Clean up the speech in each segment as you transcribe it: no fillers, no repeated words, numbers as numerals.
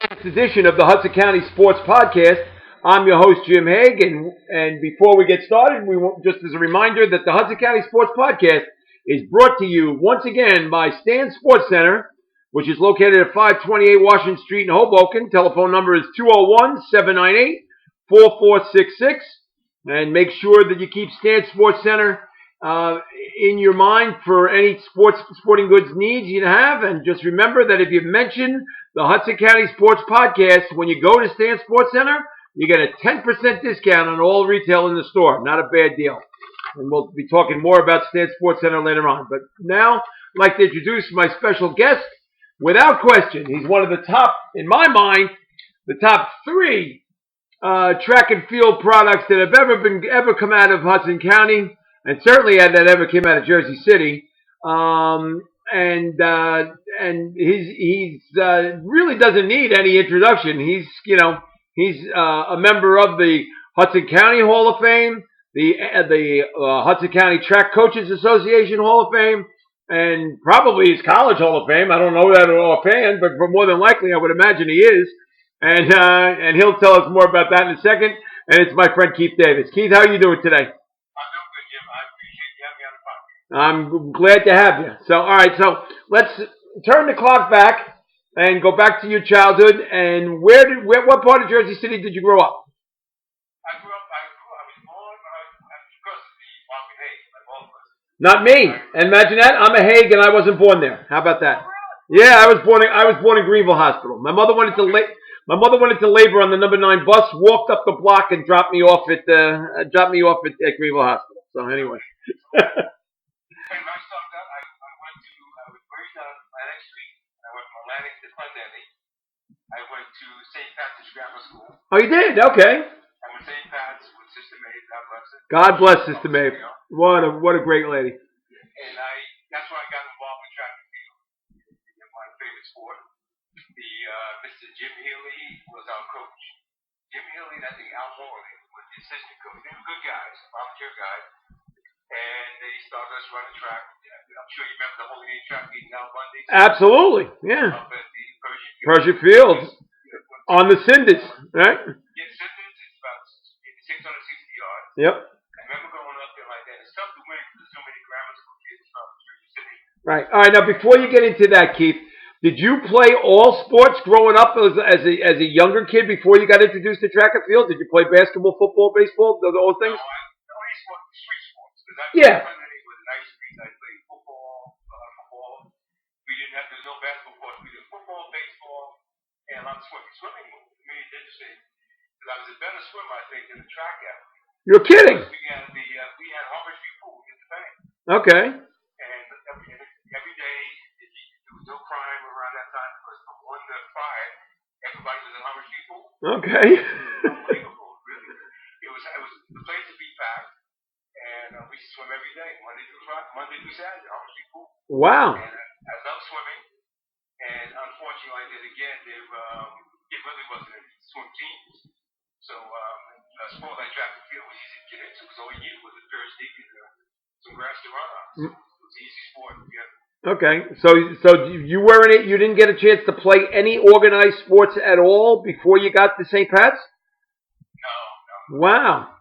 This edition of the Hudson County Sports Podcast. I'm your host, Jim Haig, and before we get started, just as a reminder that the Hudson County Sports Podcast is brought to you once again by Stan Sports Center, which is located at 528 Washington Street in Hoboken. Telephone number is 201-798-4466, and make sure that you keep Stan Sports Center in your mind for any sporting goods needs you have. And just remember that if you mention the Hudson County Sports Podcast when you go to Stan Sports Center, you get a 10% discount on all retail in the store. Not a bad deal. And we'll be talking more about Stan Sports Center later on. But now, I'd like to introduce my special guest. Without question, he's one of the top, in my mind, the top three track and field products that have ever come out of Hudson County, and certainly that ever came out of Jersey City. And he's really doesn't need any introduction. He's a member of the Hudson County Hall of Fame, the Hudson County Track Coaches Association Hall of Fame, and probably his college Hall of Fame. I don't know that offhand, but more than likely, I would imagine he is. And he'll tell us more about that in a second. And it's my friend Keith Davis. Keith, how are you doing today? I'm glad to have you. So, all right. So let's turn the clock back and go back to your childhood. And what part of Jersey City did you grow up? I was born across the Market Hague, like all of us. Not me. Imagine that. I'm a Hague, and I wasn't born there. How about that? Oh, really? Yeah, I was born in Greenville Hospital. My mother went into labor on the number 9 bus, walked up the block, and dropped me off at Greenville Hospital. So anyway. When I started out, I was raised on Atlantic Street. I went from Atlantic to Glendenny. I went to St. Pat's Grammar School. Oh, you did? Okay. I went to St. Pat's with Sister May. God bless her. God bless Sister May. What a great lady. And that's where I got involved in track and field. My favorite sport. Mr. Jim Healy was our coach. Jim Healy and I think Al Morley was the assistant coach. They were good guys, volunteer guys. And they started us running track. I'm sure you remember the Holy Name track meeting out Monday. Absolutely, yeah. Up at the Pershing Field. On the Cinders, right? Yeah, Cinders, it's about 660 yards. Yep. I remember going up there like that. It's tough to win because there's so many grammar school kids from Jersey City. Right. All right, now before you get into that, Keith, did you play all sports growing up as a younger kid before you got introduced to track and field? Did you play basketball, football, baseball, those things? No, I only street sports. Yeah. With nice streets. I played football. There's no basketball court. We did football, baseball, and a lot of swimming. Swimming was really interesting because I was a better swimmer, I think, than the track athlete. You're kidding. We had Harvard Street pool in the bank. Okay. And every day, there was no crime around that time because from 1 to 5, everybody was in Harvard Street pool. Okay. Unbelievable, really. It was the place to be packed, and we used to swim every day, Monday through Saturday, Harvard Street pool. Wow. And I love swimming, and unfortunately, it really wasn't any swim teams. So a sport like track and field was easy to get into because all you needed was a dirt stick and some grass to run on. So it was an easy sport. Yeah. Okay, so you weren't it. You didn't get a chance to play any organized sports at all before you got to St. Pat's? No. Wow.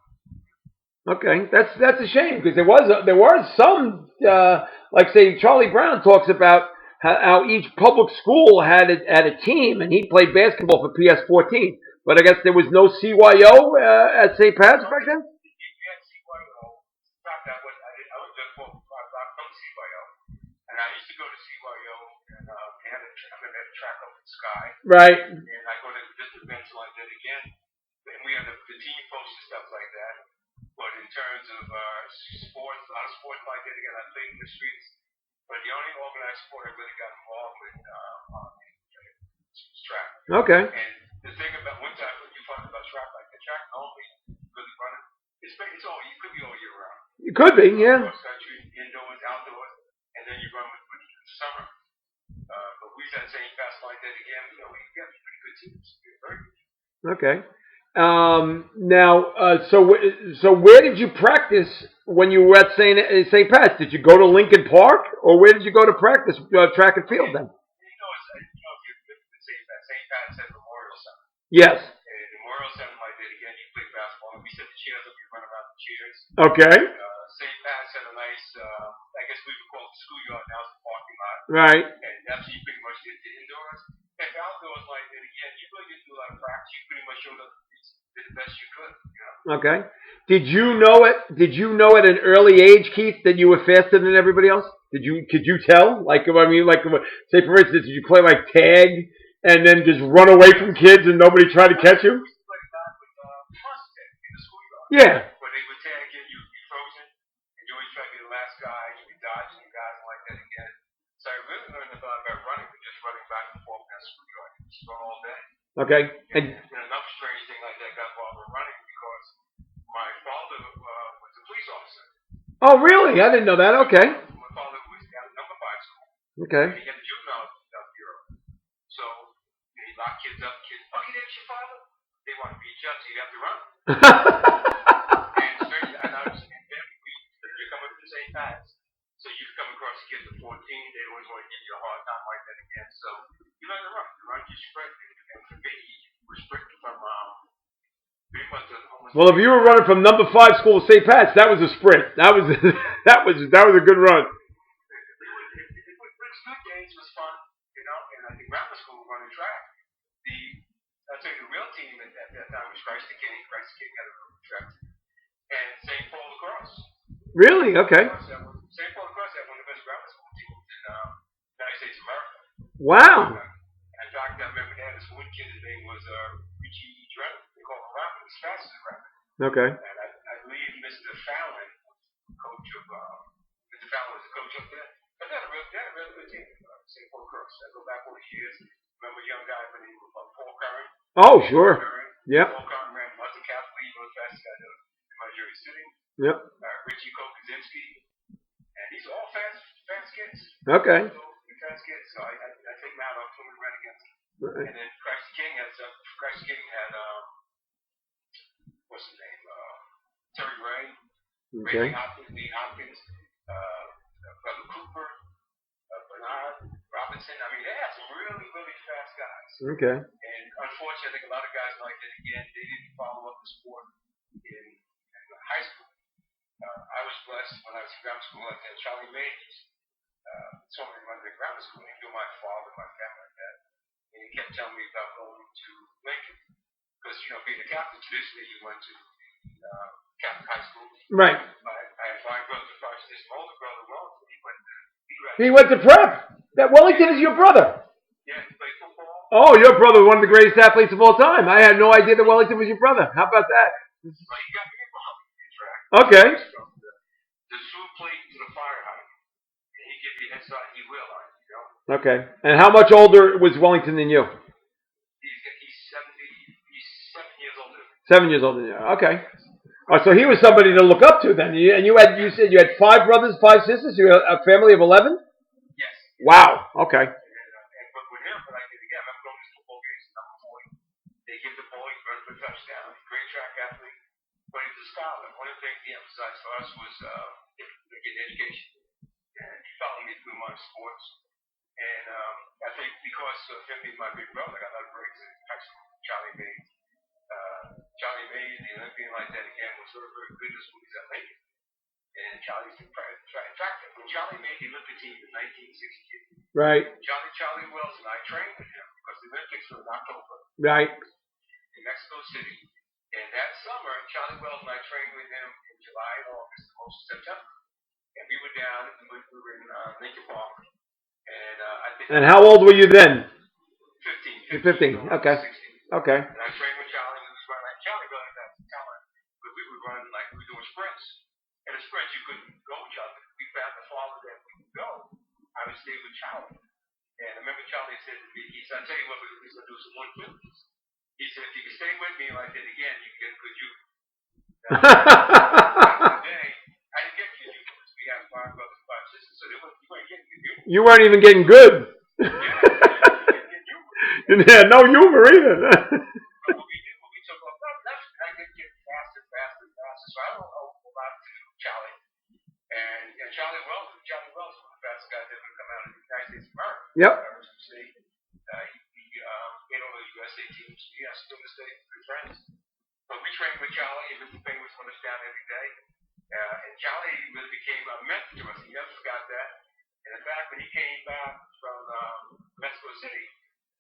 Okay, that's a shame because there was some like say Charlie Brown talks about how each public school had a team and he played basketball for PS14, but I guess there was no CYO at St. Pat's back then. We had CYO. In fact, I was just from CYO, and I used to go to CYO and they had a track up in Sky. Right. And I go to just events like that again, and we had the team posts and stuff like that. But in terms of sports, a lot of sports like that, again, I played in the streets. But the only organized sport I really got involved with was track. Okay. And the thing about one time when you talk about track, like the track normally really running, it's all, you could be all year round. You could be, yeah. Cross country, indoors, outdoors, and then you run with the summer. But we had St. Pat's like that again. We got pretty good teams. Very good. Okay. Now, so where did you practice when you were at St. Pat's? Did you go to Lincoln Park, or where did you go to practice track and field then? If you live in St. Pat's at Memorial Center. Yes. And the Memorial Center, like that again, you play basketball. We set the chairs up, you run around the chairs. Okay. St. Pat's had a nice, I guess we would call it the schoolyard, now it's the parking lot. Right. And that's you pretty much did the indoors. And the outdoors, like that again, you really didn't do a lot of practice. You pretty much showed up, did the best you could, you know. Okay. Did you know it? Did you know at an early age, Keith, that you were faster than everybody else? Could you tell? Like, I mean, like, say for instance, did you play like tag and then just run away from kids and nobody tried to catch you? We played that with Mustang in the schoolyard. Yeah. Where they would tag in, you'd be frozen, and you always try to be the last guy, you'd be dodging you guys like that again. So I really learned about running, but just running back and forth in that schoolyard. Just run all day. Okay. And another strange thing like that got involved with running because my father was a police officer. Oh, really? I didn't know that. Okay. My father was at number 5 school. Okay. And he had the juvenile bureau. So he locked kids up. Kids, oh, you didn't your father? They want to beat you up, so you have to run. And strange, and I was in them. You're coming from the same paths. So you come across a kid at 14, they always want to give you a hard time like that again. So you learn to run. You run, you sprint. And for me, we're sprinting from pretty much almost. Well, if you were running from number 5 school to St. Pat's, that was a sprint. That was that was a good run. It was good games. It was fun, you know. And I think grammar school was running track. I'll tell you, the real team at that time was Christ the King. Christ the King had a real track. And St. Paul Lacrosse. Really? Okay. St. Paul Lacrosse had one of the best grammar school teams in the United States of America. Wow. In fact, I remember they had this one kid, his name was Richie Drennan. They called him Rapper, as fast as Rapper. Okay. And I believe Mr. Fallon was coach of, Mr. Fallon was the coach up there. But they had a really good team, St. Paul Lacrosse. I go back over the years. Remember a young guy by the name of Paul Curran? Oh, sure. Yep. Paul Curran ran Muscle Catholic, he was the fastest guy in my Jersey City. Yep. Richie Kokosinski. And these are all fast kids. Okay. Fast kids. So I take them out. I'm going to run against them. Right. And then Christ King had what's his name? Terry Ray. Okay. Ray Hopkins. Brother Cooper. Bernard Robinson. I mean, they had some really, really fast guys. Okay. And unfortunately, I think a lot of guys like that again, they didn't follow up the sport in high school. I was blessed when I was in grammar school like that. Charlie Mays told me to run to grammar school. He knew my father, my family like that. And he kept telling me about going to Lincoln. Because, you know, being a Catholic, traditionally you went to Catholic high school. Right. I had 5 brothers and 5 sisters. My older brother, Wellington, He went to prep. That Wellington is your brother. Yeah, he played football. Oh, your brother, one of the greatest athletes of all time. I had no idea that Wellington was your brother. How about that? Well, he got me involved in track. Okay. The shoe plate to the fire hydrant. And he give you a head start, he will on you, know? Okay. And how much older was Wellington than you? He's 7 years older. 7 years older than you. Okay. Oh, so he was somebody to look up to then. And you said you had 5 brothers, 5 sisters. You had a family of 11? Yes. Wow. Okay. But with him, like again, I remember going to football games number 40. They give the ball, he runs for a touchdown. Great track athlete, but he was a scholar. One of the things he emphasized for us was getting education. And he followed me through my sports. And I think because of him being my big brother, I got a lot of breaks in high school. Charlie Mays, the Olympian like that again, was very, very good as well as Lincoln. And Charlie's in fact, when Charlie made the Olympic team in 1968, right. Charlie Wells and I trained with him because the Olympics were in October. Right. In Mexico City. And that summer, Charlie Wells and I trained with him in July and August, most of September. And we were down, we were in Lincoln Park. And I think. And how old were you then? 15. 15. Okay. 16. Okay. And I trained with Charlie. We was running like Charlie really had some talent, but we would run like we were doing sprints. And the sprints you couldn't go with Charlie. We found the farther that we could go. I would stay with Charlie. And I remember Charlie said to me, he said, "I'll tell you what, we're going to do some 150s." He said, "If you can stay with me like that again, you can get a good youth." Today, I didn't get good youth because we had 5 brothers, 5 sisters, so you weren't getting good youth. You weren't even getting good. Yeah, you didn't get humor. You had no humor either. But what we took off, I could get faster. So I don't owe a lot to Charlie. And Charlie Wells was one of the fastest guys that ever come out of the United States of America. Yep. He made all the U.S. USA teams. Yeah, still to stay good friends. But we trained with Charlie, and Mr. Payne was from us down every day. And Charlie really became a mentor to us. He never forgot that. And in fact, when he came back from Mexico City,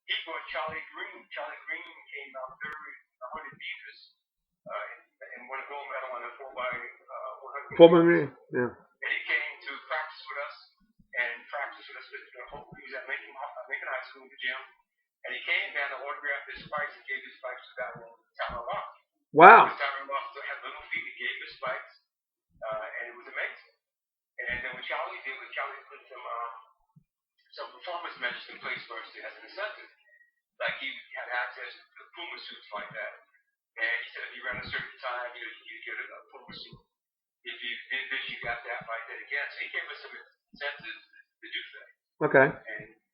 he brought Charlie Green. Charlie Green came out third in 100 meters and won a gold medal on a 4x100 4x100, yeah. And he came to practice with us with the whole. He was at Lincoln High School in the gym. And he came down to autograph his spikes and gave his spikes to that Tyron Roth. Wow. Tyron Roth still had little feet. He gave his spikes, and it was amazing. And then what Charlie did was Charlie put some performance measures in place for us as an incentive. Like he had access to Puma suits like that. And he said if you ran a certain time, you get a Puma suit. If you did this, you got that like that again. So he gave us some incentives to do that. Okay.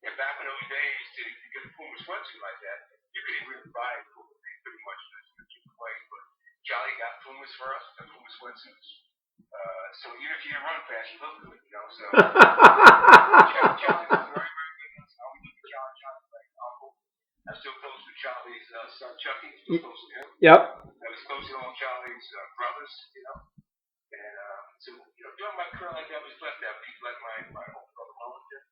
And back in those days, to get a Puma sweatsuit like that, you couldn't really buy a Puma. They pretty much just keep away. But Charlie got Pumas for us, the Puma sweatsuits. So even if you didn't run fast, you looked good, you know. So Charlie was very, very good. That's how we look at Charlie. Charlie's like uncle. I'm still close to Charlie's son Chucky. Still close to him. Yep. I was close to all Charlie's brothers, you know. And so during my career like that, I was blessed to have people like my older brother Wellington,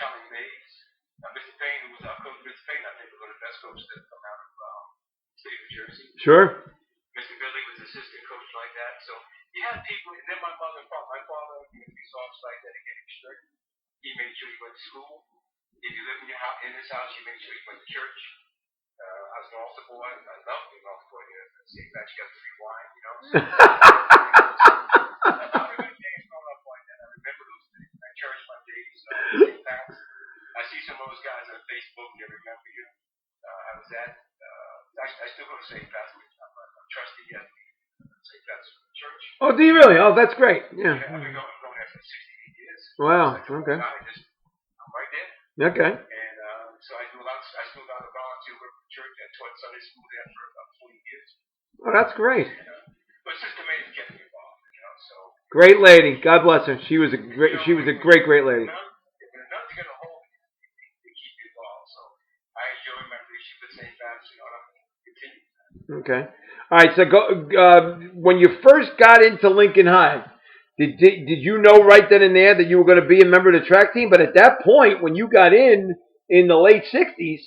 Charlie Mays, Mr. Payne, who was our coach. Mr. Payne, I think, was one of the best coaches that come out of the state of New Jersey. Sure. Mr. Billy was assistant coach like that. So you had people, and then my mother and father. My father, he was police officer like that. He gave him strict. He made sure he went to school. If you lived in his house, he made sure he went to church. I was an altar boy. I loved being an altar boy. See that you got free wine, you know. So, a lot of good things growing up like that. I remember those things. I cherish my days. St. Pat's. I see some of those guys on Facebook. They remember you. I was at. I still go to St. Pat's. I'm a trustee at St. Pat's Church. Oh, do you really? Oh, that's great. Yeah. I've been going there for 68 years. Wow. Okay. I'm right there. Okay. And so I do a lot. I still got a volunteer work for church. I taught Sunday school there for about 40 years. Oh, that's great. And, but Sister May kept me involved, you know. So great lady. God bless her. She was a great. She was a great lady. If enough to get a hold of you, they keep you involved. So I enjoy my relationship with St. Pat's. You know, and I'm continue. Okay. All right. So when you first got into Lincoln High, did you know right then and there that you were going to be a member of the track team? But at that point, when you got in the late '60s,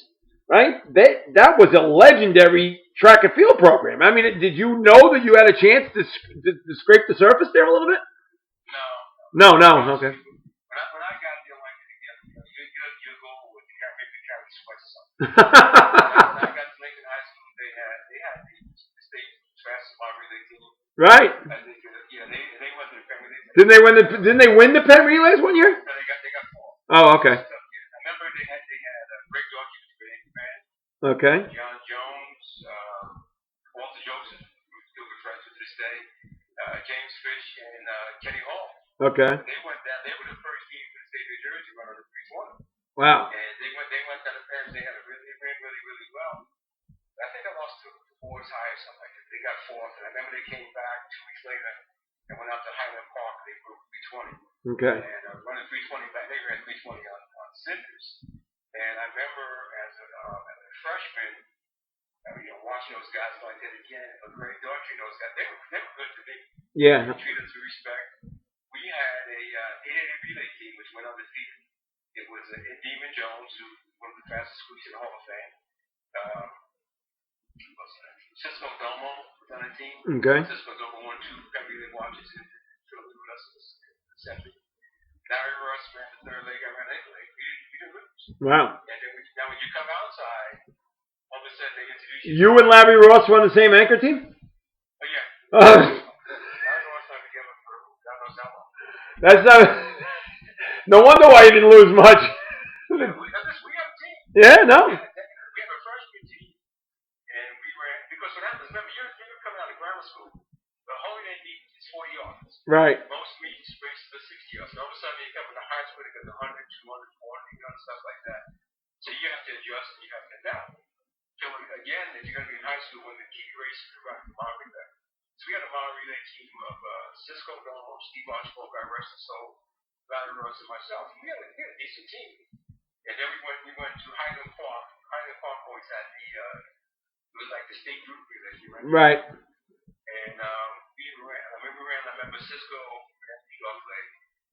right? That was a legendary track and field program. I mean, did you know that you had a chance to scrape the surface there a little bit? No. Okay. When I got there, like your goal was to carry sweats or something. When I got to Lincoln High School, they had the state fastest mob relay team. Right. I think they went to the Penn Relay. Didn't they win the Penn Relays one year? No, they got 4. Oh, okay. I remember they had Greg Dawkins, the great man. Okay. John Jones, Walter Joseph, who's still good friends with this day. James Fish and Kenny Hall. Okay. They went down. They were the first team in the state of New Jersey run on the 320. Wow. And they went down to Penn. They had a really well. I think I lost to Boys High or something like that. They got 4th, and I remember they came back 2 weeks later and went out to Highland Park. They broke 320. Okay. And running 320 back, they ran 320 on cinders. And I remember as a freshman, watching those guys like that again. But Greg Daughtry, those guys, they were good to me. Yeah. They treated us with respect. We had a 880 relay team which went undefeated. It was Demon Jones, who was one of the fastest squeaks in the Hall of Fame. Cisco Domo was on the team. Okay. Cisco Domo won 2 Penn Relay watches and filled with us in the century. Larry Ross ran the 3rd leg. I ran 8th leg. We did lose. Wow. And then now when you come outside, all of a sudden they introduce you. You and Larry Ross run the same anchor team? Oh yeah. Larry Ross not together for God knows how long. That's not. No wonder why you didn't lose much. We have a team. Yeah, no. We have a freshman team, and we ran because what happens. Remember, you're coming out of grammar school. The holiday meet is 40 yards. Right. Most meets race for 60 yards. So all of a sudden you come into high school, you got 100, 200, 400, stuff like that. So you have to adjust and you have to adapt. So again, if you're going to be in high school, when the key race is running the mile relay. So we had a mile relay team of Cisco Domo, Steve Archibald, God rest his soul, Larry Ross, and myself. We had a decent team. And then we went to Highland Park. Highland Park always at the, it was like the state group relay, right? Right. And I remember Cisco ran the off leg,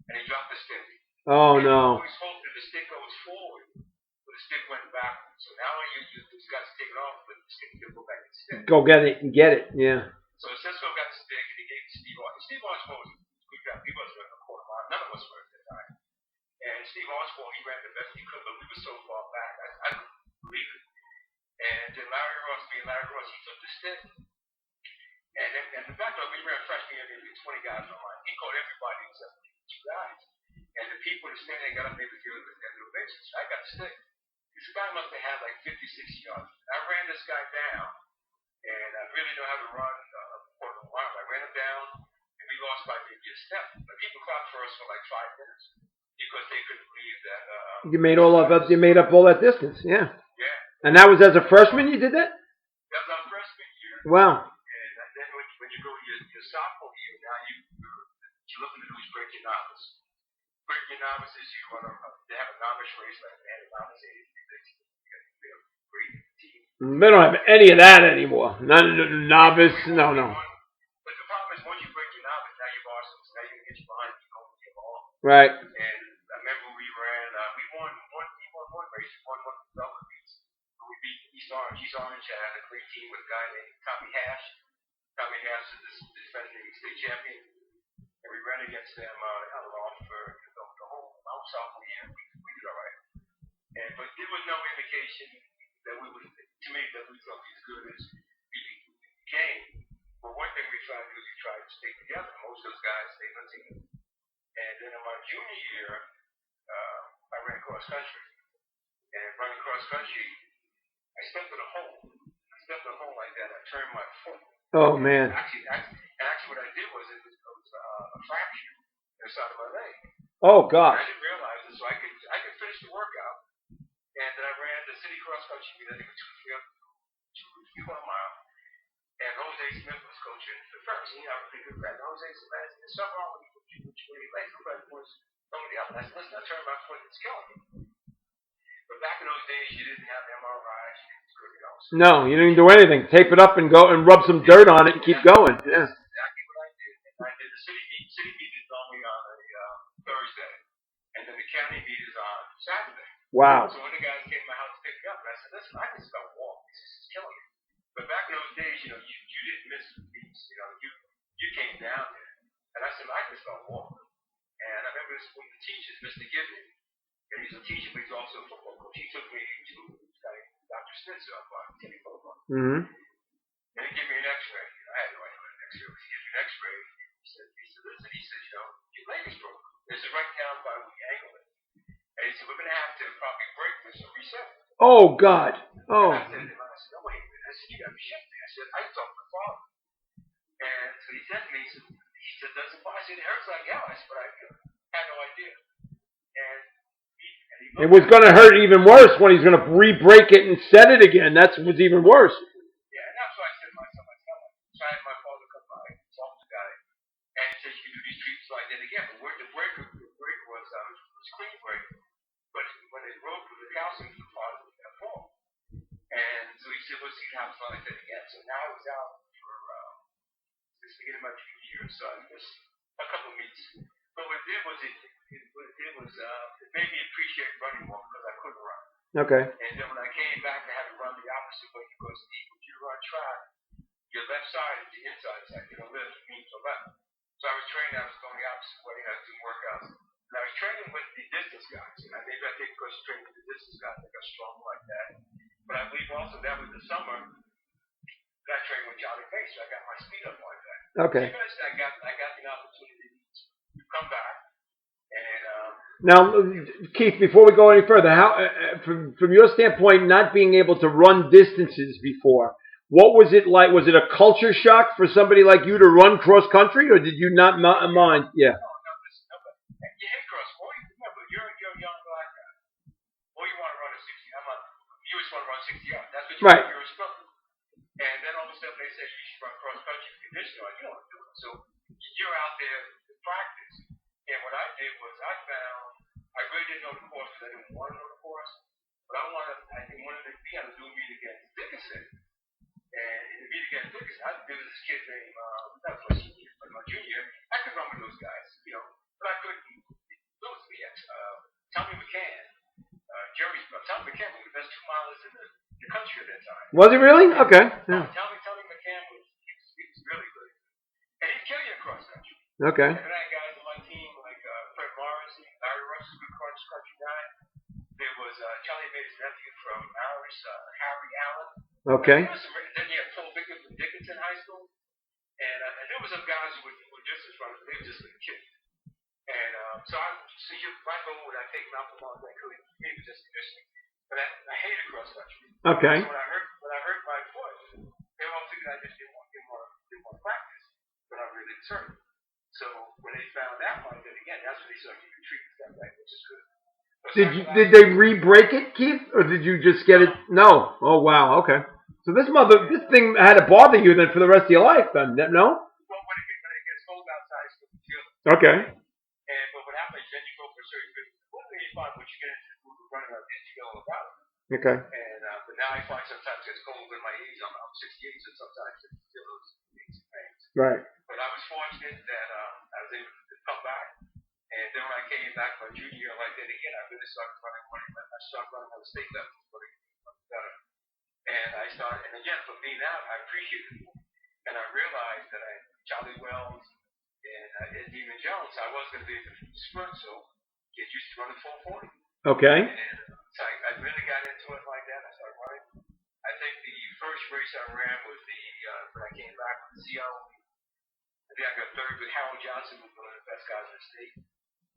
and he dropped the stick. Oh, and no. I always hoped that the stick goes forward, but the stick went backwards. So now you just got to take it off, but the stick can go back to the stick. Go get it and get it, yeah. So Cisco got the stick, and he gave it to Steve Osborne. Steve Osborne was a good guy. He wasn't running a quarter mile. None of us were at that time. And Steve Osborne, he ran the best he could, but we were so far back. I couldn't believe it. And then Larry Ross, he took the stick. And the fact that we ran freshman year, maybe 20 guys on line. He called everybody except for 2 guys. And the people that standing got up, maybe field with their little bases. So I got the stick. This guy must have had like 50, 60 yards. I ran this guy down, and I really know how to run quarter mile. I ran him down, and we lost by maybe a step. But people clapped for us for like 5 minutes because they couldn't believe that. You made up all that distance, yeah. Yeah. And that was as a freshman you did that? That was our freshman year. Wow. And then when you go to your sophomore year, now you're looking to do is break your novice. Break your novice is you run they have a novice race like they had a novice age. They have a great team. They don't have any of that anymore. Not novice, no. But the problem is once you break your novice, now you're awesome. So now you can get you behind you go and get along. Right. And I remember we won one race, we won one double beats. We beat East Orange. East Orange had a great team with a guy named Tommy Hash. Tommy Hash is the defending state champion. And we ran against them out for the whole sophomore year. We did all right. But there was no indication that we thought we as good as we became. But one thing we tried to do is we tried to stick together. Most of those guys stayed on the team. And then in my junior year, I ran cross country. And running cross country, I stepped in a hole. Like that. I turned my foot. Oh, man. Actually, what I did was it was a fracture in the side of my leg. Oh, gosh. I didn't realize it, so I could finish the workout. And then I ran the city cross country meet. I think it was 2 mile. And Jose Smith was coaching the first. I was thinking, Jose Smith, there's something wrong with you. Really late. But it was somebody else. I said, listen, I turned my foot and it's killing me. But back in those days, you didn't have MRIs. No, you didn't do anything. Tape it up and go and rub some dirt on it and keep going. Yeah. That's exactly what I did. And I did the city meet. City meet is normally on a Thursday, and then the county meet is on Saturday. Wow. So when the guys came to my house to pick me up, and I said, listen, I can start walking. This is killing me. But back in those days, you didn't miss meets. You came down there, and I said, I can start walking. And I remember this one of the teachers, Mr. Gibney, and he's a teacher, but he's also a football coach. He took me to Dr. Smith's Timmy football. Mm-hmm. And he gave me an X-ray. I had no idea what an X-ray was. He gave me an X-ray. He said, your leg is broken. This is right down by where you angle it. And he said, we're going to have to probably break this or reset it. Oh, God. Oh. And I said, no, wait a minute. I said, you got to be shifting. I said, I talked to my father. And so he said to me, he said, does it bother you? It hurts like hell. I said, but I had no idea. And it was going to hurt even worse when he's going to re-break it and set it again. That was even worse. Yeah, and that's why I said to myself, so I had my father come by and talk to the guy. And he said, you can do these treatments like that again. But where the break was clean break. But when it broke with the calcium, the father was at fault. And so he said, we'll see how it's like that again. So now I was out for this beginning of my junior year. So I missed a couple of meets. But what it did was it made me appreciate running more because I couldn't run. Okay. And then when I came back, I had to run the opposite way because when you run track, your left side is the inside side. You don't lift, you mean to left. So I was training, I was going the opposite way, I was doing workouts. And I was training with the distance guys. And maybe I think because training with the distance guys, I got strong like that. But I believe also that was the summer that I trained with Johnny Pace. So I got my speed up like that. Okay. So I got the opportunity to come back. Now, Keith, before we go any further, how, from your standpoint, not being able to run distances before, what was it like? Was it a culture shock for somebody like you to run cross country, or did you not mind? Yeah. No, you hit cross. Remember, you're a young black guy. All you want to run is 60. You just want to run 60 yards. That's what you right. You're a sprinter. And then all of a sudden they say you should run cross country conditional. You don't want to do it. So you're out there to practice. And what I did was I really didn't know the course because I didn't want to know the course. But I wanted to be on a Zoom meet against was in the country at that time. Was he really? Okay. Yeah. Tommy McCann was really good. And he'd kill you across country. Okay. And then I had guys on my team like Fred Morrissey, Larry Rush, a good cross country guy. There was Charlie Bates' nephew from Irish, Harry Allen. Okay. Then you had Paul Vickers from Dickinson High School. And there was some guys who were just as runners, they were just little kids. And my goal when I take Malcolm on that could he was just conditioning. But I hated cross country. Okay. So when I hurt my foot, they all figured I just didn't want to practice. But I really deserved it. So when they found out like that again, that's when they started giving treatment stuff like which is good. Did they re-break it, Keith, or did you just get it? No. Oh wow. Okay. So this thing had to bother you then for the rest of your life, then? No. Well, when it gets cold outside, it's going to feel. Okay. But what happens is then you go for a certain good. One thing you find once you get into the group of running out, is you get all about it. Okay. And but now I find sometimes it's cold in my age. I'm 68, so sometimes I feel those aches and pains. Right. But I was fortunate that I was able to come back. And then when I came back my junior year like that again, I really started running on the state level. Better. And I started, and again, from being out, I appreciated it. And I realized that Charlie Wells and Demon Jones, I wasn't going to be able to sprint, so get used to running 440. Okay. And so I really got into it like that. I started running. I think the first race I ran was when I came back from Seattle. I think I got third with Harold Johnson, who was one of the best guys in the state.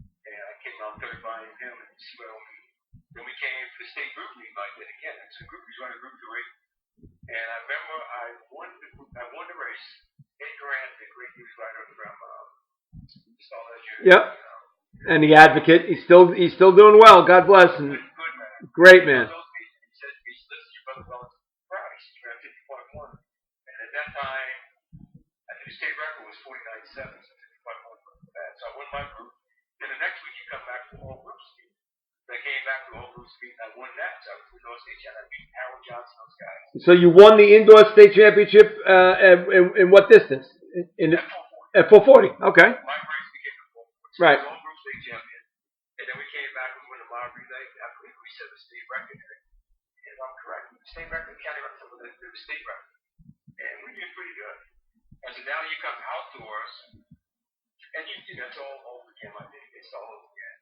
And I came out third behind him and Seattle. Then we came for the state group meet like that again. It's a group, we running a group 3. And I remember I won the race. Ed Grant, the great news writer from Star Ledger. Yep. And the advocate, he's still doing well. God bless him. Good man. Great man. He said to me, listen, your brother Wellington proud. He said you ran 50.1. And at that time, I think the state record was 49.7, so 50.1 wasn't bad. So I won my group. Then the next week you come back for all groups meet. I came back to all groups meet and I won that. So I was with those state and I beat Harold Johnson, those guys. So you won the indoor state championship in what distance? At 440. Okay. My race became the 440. So Right. I was all group state champion. And then we came back and won the mile relay. I believe we set the state record. And if I'm correct, the state record, the county record, the state record. And we did pretty good. And so now you come outdoors, and you know, it's all over again. Like it's all over again.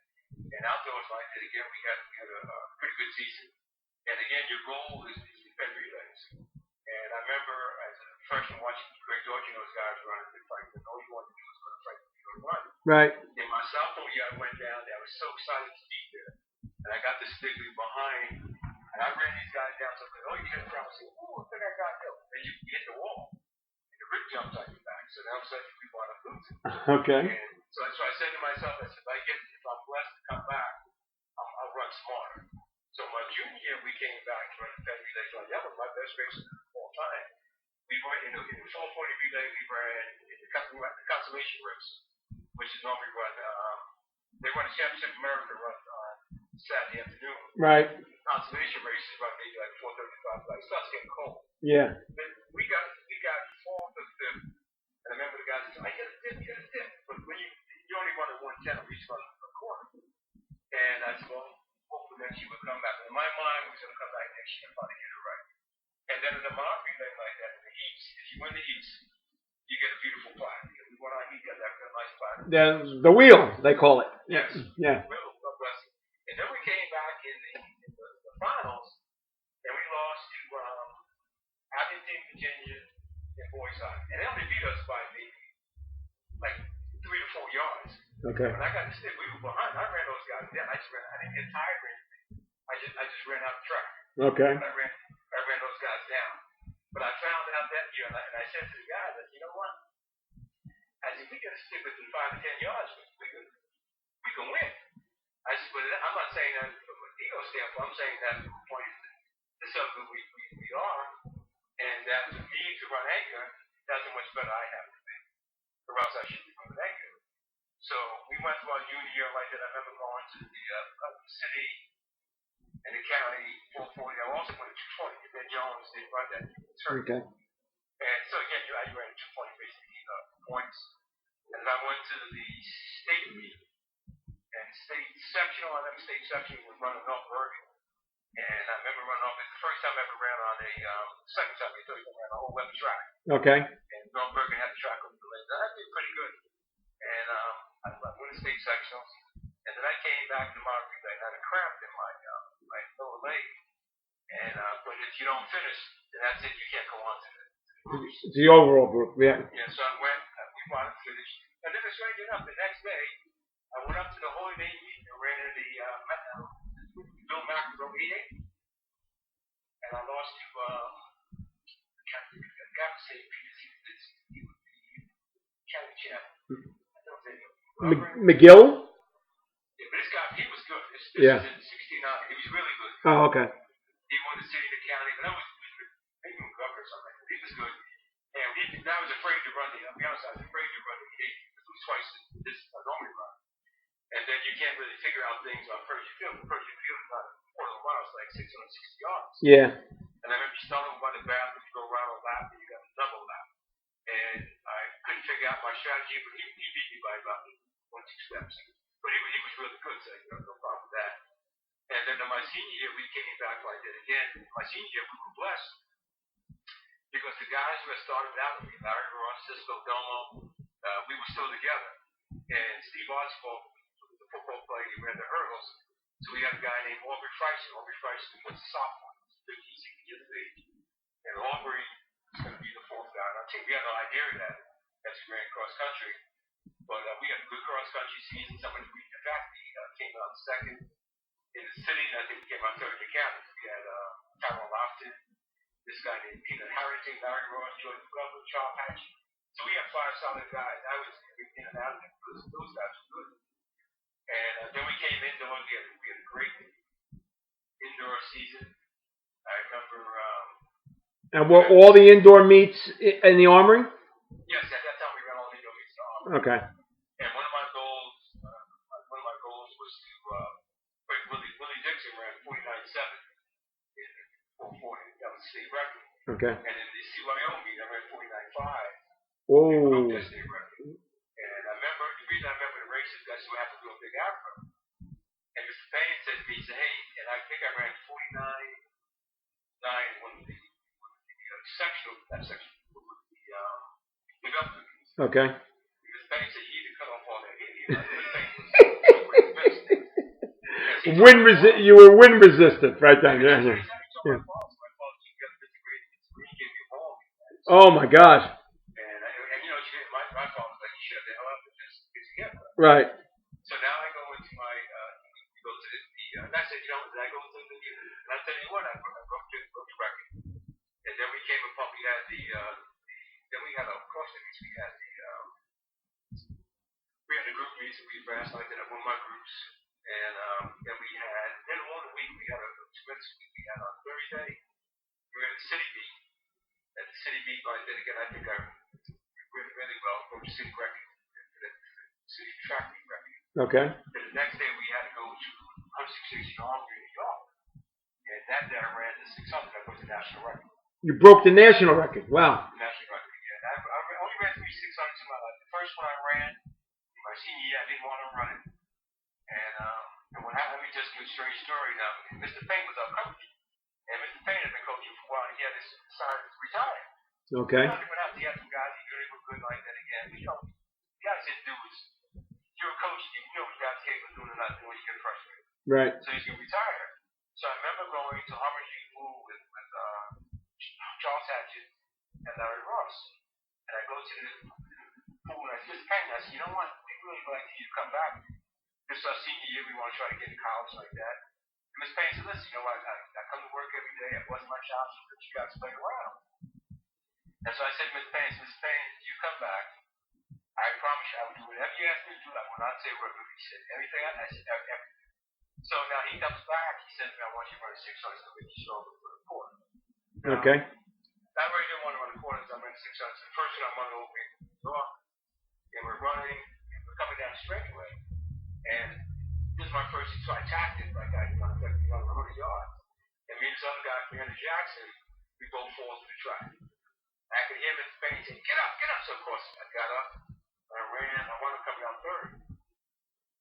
And outdoors, like that again, we had a pretty good season. And again, your goal is to defend relays. And I remember as a freshman watching Greg George and those guys run a good fight. All you want to do is go to fight and run. Right. In my sophomore year, I went down there. I was so excited to be there. And I got the Stigley behind. And I ran these guys down. So I said, oh, you hit the ground. I said, oh, I think I got him. And you hit the wall. And the rip jumps on your back. So now suddenly we want to lose it. Okay. And so I said to myself, I said, if I'm blessed to come back, I'll run smarter. So my junior year, we came back to run the Fed relay. So that was my best race of all time. We ran in the 440 relay. We ran in the consolation race, which is normally run. They run a championship in America run on Saturday afternoon. Right. The consolation race is run maybe like 4:35. Like it starts getting cold. Yeah. Then we got fourth or fifth. And I remember the guys said, I hit a dip. But when you only run at 110, at least run a quarter. And I said, well, hopefully next year we'll come back. In my mind, we're going to come back next year and probably get it right. And then in the mile relay like that, in the heats, if you win the heats, you get a beautiful plaque. We won our heat, got that nice plaque. The wheel, they call it. Yes. Yeah. Wheel, God bless you. And then we came back in the finals, and we lost to Abington, Virginia, and Boys High. And they only beat us by maybe like 3 to 4 yards. Okay. When I got the stick, we were behind. I ran those guys down. I didn't get tired or anything. I just ran out the track. Okay. I ran those guys down. But I found out that year, and I said to the guys, that you know what? I said, we got to stick within 5 to 10 yards. We can win. I said, but I'm not saying that from an ego standpoint. I'm saying that from a point of this is how good we are, and that to me to run anchor, that's how much better I have to be, or else I should be running anchor. So we went through our junior year like that. I remember going to the city and the county 440. I also went to 220 because then Jones didn't run that. Okay. And so again, I ran 220 basically points. And I went to the state meet. And state sectional, I remember state section was running off Bergen. And I remember running off. It's the first time I ever ran on a, second time, third time I ran a whole web track. Okay. And Norbergen had the track over the lake. I did pretty good. And I won the state sectionals. And then I came back to my relay and had a cramp in my lower leg. And but if you don't finish, then that's it. You can't go on to the overall group. Yeah. Yeah. So I went. We wanted to finish. And then it's right enough. The next day, I went up to the Holy Name meeting and ran in the Bill McEnroe meeting. And I lost to Gap State because he was the county champ. McGill? Yeah, but this guy, he was good. This Yeah. was in 69. He was really good. Oh, okay. He won the city, the county, but that was maybe McGovern or something. He was good. And I was afraid to run I'll be honest, I was afraid to run the 8 because it was twice this I normally run. And then you can't really figure out things on first. You feel it's not a quarter of a mile, it's like 660 yards. Yeah. And I remember you start over by the bathroom, you go around a lap, and you got a double lap. And I couldn't figure out my strategy, but he beat me by about 1-2 steps. But he was really good, so no problem with that. And then in my senior year, we came back like that again. My senior year, we were blessed because the guys who had started out with me, Larry Ross, Cisco Domo, we were still together. And Steve Oswald was the football player, he ran the hurdles. So we had a guy named Aubrey Freisen. Aubrey Freisen was a sophomore, 15, 16 years of age. And Aubrey was going to be the fourth guy on our team. We had no idea of that as we ran cross country. But we had a good cross country season. Somebody we in fact we came out second in the city. And I think we came out third in the county. We had Tyrone Lofton, this guy named Peter Harrington, Larry Ross, Jordan Glover, Charles Hatch. So we had 5 solid guys. I was in and out of it. Those guys were good. And then we came indoors. We had a great indoor season. I remember. And were all the indoor meets in the Armory? Yes, at that time we ran all the indoor meets in the Armory. Okay. And one of my goals was to break Willie Dixon ran 49.7 in 440. That was the state record. Okay. And in the CYO meet, I ran 49.5. Whoa. And broke that state record. And I remember the reason I remember the races because we have to do a big afro. And Mr. Payne said to me, he said, hey, and I think I ran 49.9 when the sectional, not section, the development meets. Okay. Mr. Payne said, you need to cut off all that Indian. You were wind resistant right then. Yeah. Yeah. Oh my gosh. And you know, my fault was like, you shut the hell up and just get together. Right. So now I go into my, go to and I said, you know, I go to the, and I tell you what, I broke the record. And then we came upon, we had then we had a cross meets, we had the group meets, and we ran like that at one of my groups. And then all the week, we had a tremendous week. We had on Thursday, we were at the city meet. At the city meet, like that again, I think I really, really well, broke the city record, the city track meet record. Okay. Then the next day, we had to go to 160 Armory in New York. And that day, I ran the 600. I broke the national record. You broke the national record. Wow. The national record, yeah. And I only ran 3 600s in my life. The first one I ran, in my senior year, I didn't want to run it. And what happened, let me just give a strange story now. Mr. Payne was our coach. And Mr. Payne had been coaching for a while, and he had decided to retire. Okay. What happened? He had some guys, he really were good like that again. But, you know, the guys didn't do is, you're a coach, you know what guys capable of doing or not doing, you get frustrated. Right. So he's going to retire. So I remember going to Harvard Pool with Charles Hatchett and Larry Ross. And I go to the pool, and I said, Mr. Payne, I said, you know what, we really like you to come back. This is our senior year, we want to try to get to college like that. And Ms. Payne said, listen, you know what, I come to work every day, I bust my chops, but you guys play around. And so I said to Ms. Payne, you come back, I promise you I will do whatever you ask me to do. I will not say a word, but he said everything, I said everything. So now he comes back, he says to me, I want you to run a 600 to make you stronger for the quarter. Okay. I really didn't want to run the quarters, I'm running 600. So the first one I'm running over in New York, and we're running, and we're coming down the straightaway. And this is my first, so I tacked it like I got 100 yards. And me and this other guy, Brandon Jackson, we both fall to the track. I could hear Mr. Payne saying, get up. So of course I got up, I ran, I wound up coming out third.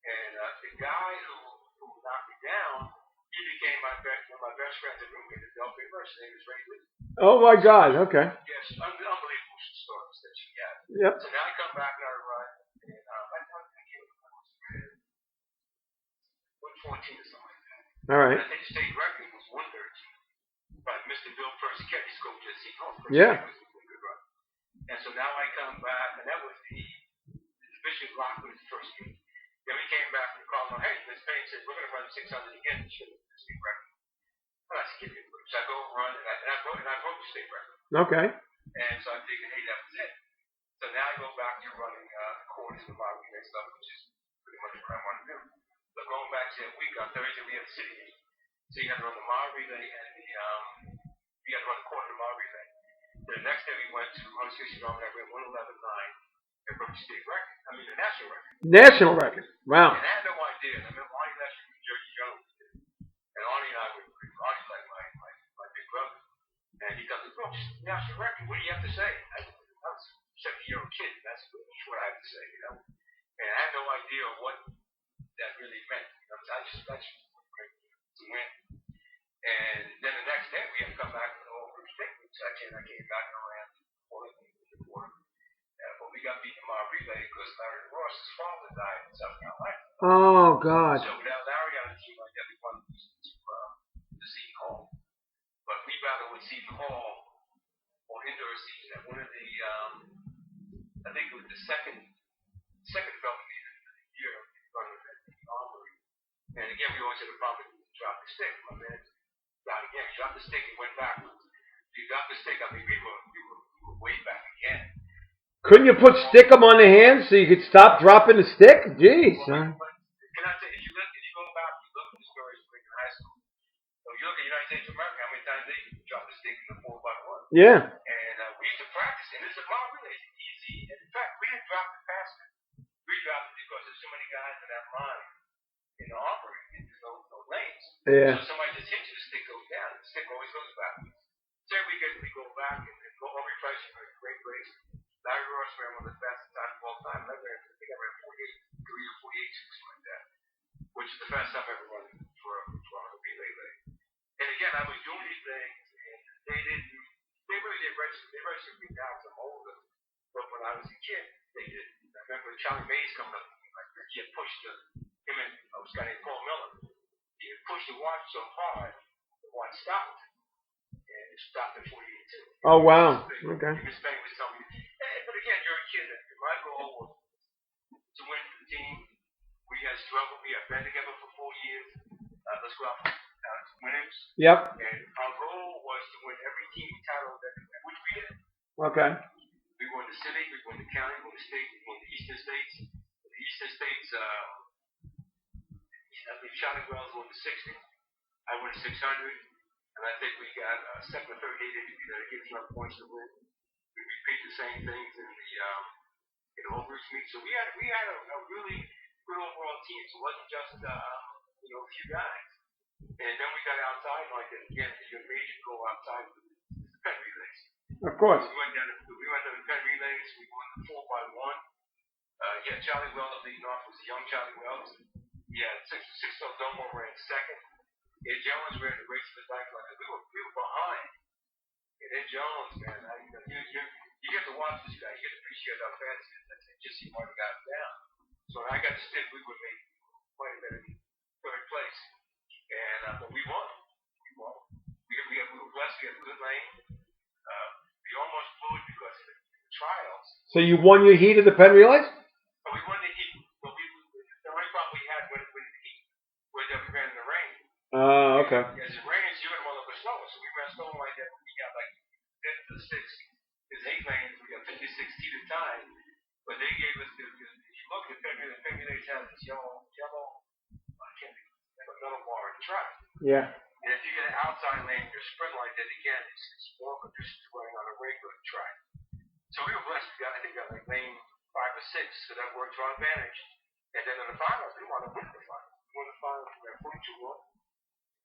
And the guy who knocked me down, he became one of my best friends and roommate at Adelphi University. His name is Ray Lee. Oh my God. Okay. Yes, unbelievable stories that she had. Yep. So now I come back and I run, and I can't remember 114 or something like that. All right. And I think the state record was 113 by Mr. Bill Percy, his coach at Seton Hall. Yeah. Good run. And so now I come back, and that was the Bishop Lockwood was the first game. Then we came back and called on, hey, Miss Payne said, we're going to run 600 again this year, the state record. Well, I said, give me a break. So I go run, and I broke the state record. Okay. And so I figured, hey, that was it. So now I go back to running quarters of my relay stuff, which is pretty much what I want to do. So going back to that week, on Thursday, we had a city game. So you had to run the mile relay and we had to run the quarter of the mile relay. The next day we went to 160 miles, I ran 111.9 and broke the state record. I mean, the national record. National record. Wow. And I had no idea. I remember Arnie Lester from Jersey Jones. And Arnie and I were, Arnie's like my big brother. And he goes, bro, national record, what do you have to say? I was a 70-year-old kid. That's what I have to say, you know. And I had no idea what that really meant. You know, I just to win. And then the next day we had to come back to the whole group statement. So I came back and ran the quarter. But we got beaten in my relay because Larry Ross's father died in South Carolina. Oh God. So without Larry on the team, I definitely wanted to lose to Seton Hall. But we battled with Seton Hall on indoor season at one of the, I think it was the second development meeting of the year in front of the Armory. And again, we always had a problem with drop the stick. My man got again, he dropped the stick and went backwards. He dropped the stick. I mean, we were way back again. Couldn't you put stickum on the hands so you could stop dropping the stick? Jeez. Well, can I tell you, if you go back, you look at the stories in high school. So you look at the United States of America, how many times they drop the stick in the 4x1. Yeah. And we used to practice, and this is my relay easy. And in fact, we didn't drop it faster. We dropped it because there's so many guys in that line in the armory, and there's no lanes. Yeah. So somebody just hits you, the stick goes down. The stick always goes backwards. So we go back and go over pricing for a great race. Larry Ross ran one of the fastest times of all time. I think I ran 48, 3 or 48, something like that, which is the fastest time I've ever run for a relay leg. And again, I was doing these things, and they really did register. They registered me down to older. But when I was a kid, they did. I remember Charlie Mays coming up to me like that. He had pushed him and this guy named Paul Miller. He had pushed the watch so hard, the watch stopped. And it stopped at 48 too. Oh wow. Okay. Miss Payne was telling me, hey, but again, you're a kid. My goal was to win for the team. We had struggled. We had been together for 4 years. Let's go out to winners. Yep. And our goal was to win every team title that which we did. Okay. We won the city, we won the county, we won the state, we won the eastern states. The eastern states, I think Charlie Wells won the 60. I won the 600. And I think we got second or third day that gives enough points to win. We repeat the same things in the whole group meet. So we had a really good overall team. So it wasn't just a few guys. And then we got outside like that again. You made you go outside with the pen relays. Of course. We went down to the pen relays. We won the 4x1. Yeah, Charlie Wells leading off was young Charlie Wells. He had six Domo ran second. Ed Jones ran the race for the back line. We were behind. And Ed Jones, man, you get to watch this guy. You get to appreciate how fast he is. And just see why we got him down. So when I got the stick, we would make quite a bit of third place. And but we won. We were blessed. We had a good lane. We almost blew it because of the trials. So you won your heat of the pen relays? But we won the heat. But the only problem we had with the heat was that we ran in the rain. Oh, okay. As it rains, you're going to want to go slower. So we ran slow like that. We got like 10 to 6. There's 8 lanes. We got 56 feet of time. But they gave us if you look at the pen relays have this yellow, I can't think of a metal bar in the track. Yeah. And if you get an outside lane, you're sprint like that again, it's more conducive to running on a regular track. So we were blessed. I think we got like lane 5 or 6, so that worked to our advantage. And then in the finals, we wanted to win the finals. We won the finals. We got 42-1.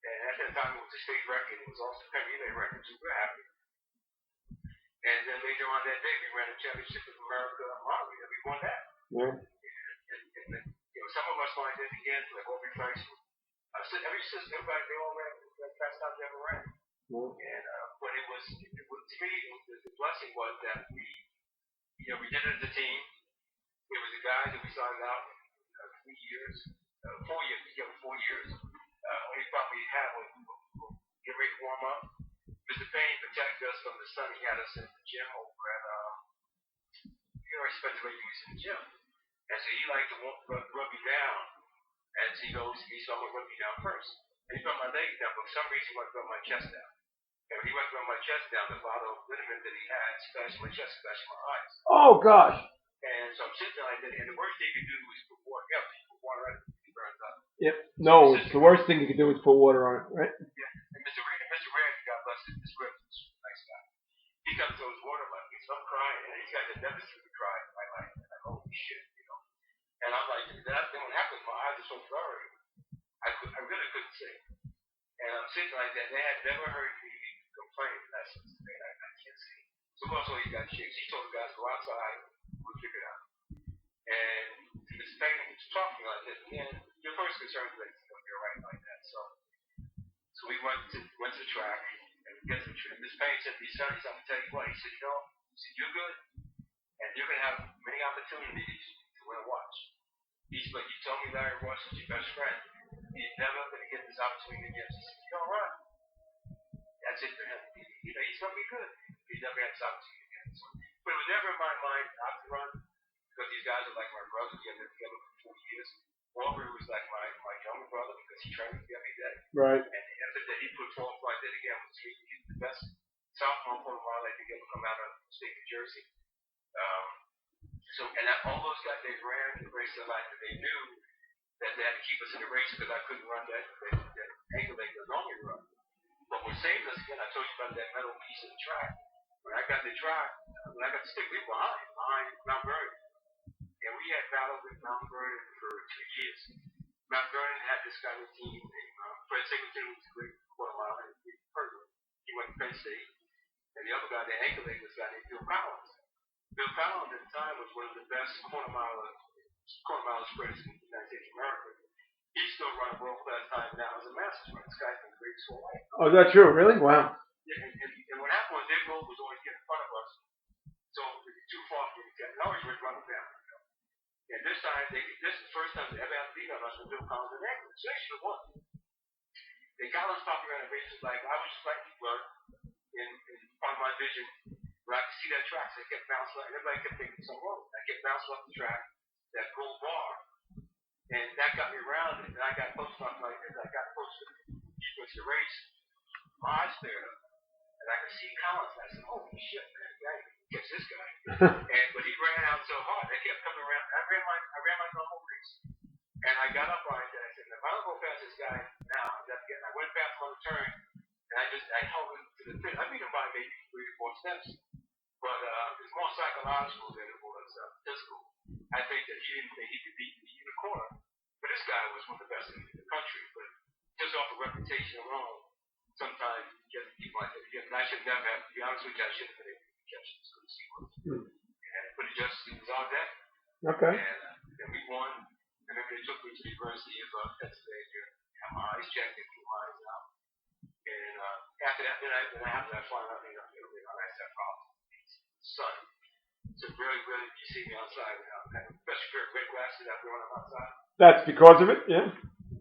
And at that time, it was a state record. It was also a pen relay record, so we were happy. And then later on that day, we ran the Championship of America Armory, and we won that. Yeah. And some of us lined in again, like Aubrey Price, said everybody, they all ran the fast times they ever ran. And but it was to me the blessing was that we did it as a team. It was the guys that we started out 3 years, 4 years together, 4 years. Only problem we had was we were getting ready to warm up. Mr. Payne protected us from the sun. He had us in the gym over at he spent the week in the gym, and so he liked to rub me down. And so he goes, he saw me rub me down first. And he rubbed my legs down, but for some reason he wanted to rub my chest down. And when he went to rub my chest down, the bottle of liniment that he had splashed my chest, splashed my eyes. Oh, gosh. And so I'm sitting there like that, and the worst thing you could do is put water. Yeah, put water on it, it burns up. Yep. No, it's the worst thing you could do is put water on it, right? Yeah. And Mr. Red, God bless him, Mr. Red was a nice guy. He comes to his water like me, so I'm crying, and these guys have never seen me cry in my life. And I'm like, holy shit, you know. And I'm like, then what happened, my eyes are so blurry, I really couldn't see. And I'm sitting like that, and they had never heard me complain that since the day I can't see. So also he got shakes. He told the guys, go outside, we'll figure it out. And Mr. Payne was talking like this, and your first concern is that you're right like that. So we went to the track, and we get to the track. Mr. Payne said to me, son, I'm going to tell you what. He said, you're good, and you're going to have many opportunities to win a watch. He said, but you told me Larry Ross is your best friend. He's never going to get this opportunity again. He said, you don't run. That's it for him. He's going to be good. He's never had this opportunity again. So, but it was never in my mind not to run, because these guys are like my brothers. We have been together for 4 years. Walker was like my younger brother because he trained with me every day. Right. And after that, he put forth like that again. He's the best sophomore quarter mile I think ever come out of state New Jersey. All those guys, they ran the race of life, and they knew that they had to keep us in the race because I couldn't run that ankle leg was only run. But what saved us again, I told you about that metal piece of the track. When I got the track, when I got the stick, we were behind Mount Vernon. And we had battled with Mount Vernon for 2 years. Mount Vernon had this guy on the team named Fred Singleton, who was a great quarter mile, and he went to Penn State. And the other guy, the ankle leg, was a guy named Bill Collins. Bill Collins at the time was one of the best quarter mile sprinters in the United States of America. He's still running world-class time now as a master's runner. This guy's been great his whole life. Oh, is that true? Really? Wow. Yeah, and what happened was their goal was always get in front of us. So if it's too far for me to get, I always would run them down. And this time, this is the first time they ever had to beat on us with Bill Collins and Anchorage. So they should have won. And Collins talked around the races like I was just like you were in part of my vision where I could see that track. So I kept bouncing and everybody kept thinking something wrong. I kept bouncing off the track, that gold bar. And that got me around, and I got close enough like this. I got close to the race. My eyes cleared up, and I could see Collins. I said, "Holy shit, man! I can catch this guy." But he ran out so hard. They kept coming around. I ran my normal race, and I got up on it. And I said, "If I don't go past this guy now, I went past him on the turn, and I held him to the finish. I beat him by maybe 3 or 4 steps, but it's more psychological than it was physical. I think that he didn't think he could beat me in the corner. But this guy was one of the best in the country. But just off of reputation alone, sometimes you get people like that. And I should never have, to be honest with you, I shouldn't have been able to catch this good see one. But it was all that. Okay. And we won. And then they took me to the University of Pennsylvania. Had my eyes checked and blew my eyes out. And after that, then I found out, I had problems with the sun. So really, you see me outside now. I have a special pair of red glasses out there when I'm outside. That's because of it, yeah.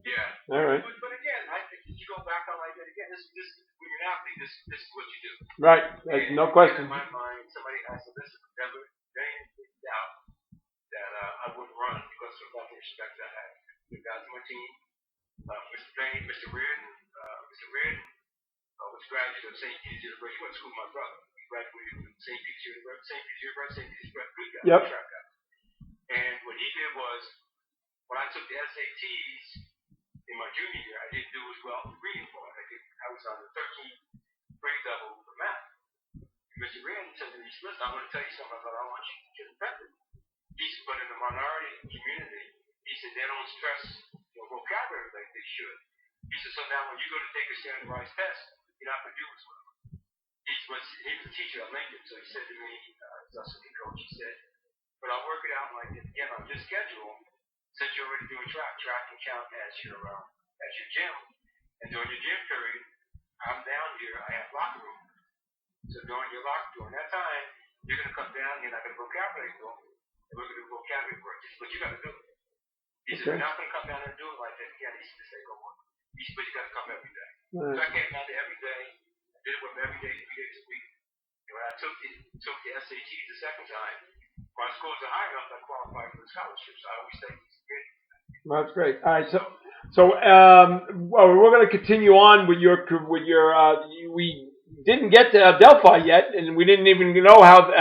Yeah. All right. But again, I think you go back on like that again. This when you're an athlete, this is what you do. Right. There's no question. In my mind, somebody asked me this, never any doubt that I wouldn't run because of the respect I had. The guys on my team, Mr. Payne, Mr. Reardon, was a graduate of St. Peter's University. He went to school with my brother. He graduated from St. Peter's University. Good guy, Yep. track guy. And what he did was, when I took the SATs in my junior year, I didn't do as well in the reading part. I was on the 13th grade level for math. And Mr. Rand said to me, listen, I want to tell you something about I want you to get affected. He said, but in the minority community, he said, they don't stress your vocabulary like they should. He said, so now when you go to take a standardized test, you're not going to do as well. He was a teacher at Lincoln, so he said to me, that's what he coach, he said, but I'll work it out like this. Again, on this schedule, since you're already doing track can count as your at your gym. And during your gym period, I'm down here. I have locker room. So during that time, you're gonna come down here. And I got a vocabulary book, and we're gonna do vocabulary work. This is what you got to do. He said, we're not gonna come down and do it like that. Yeah, he used to say, go on. But you got to come every day. Right. So I came down there every day. I did it with him every day, 3 days a week. And when I took the SATs the second time, my scores are high enough that I qualified for the scholarship. So I always say he's good. Well, that's great. All right, well, we're going to continue on with your. We didn't get to Adelphi yet, and we didn't even know how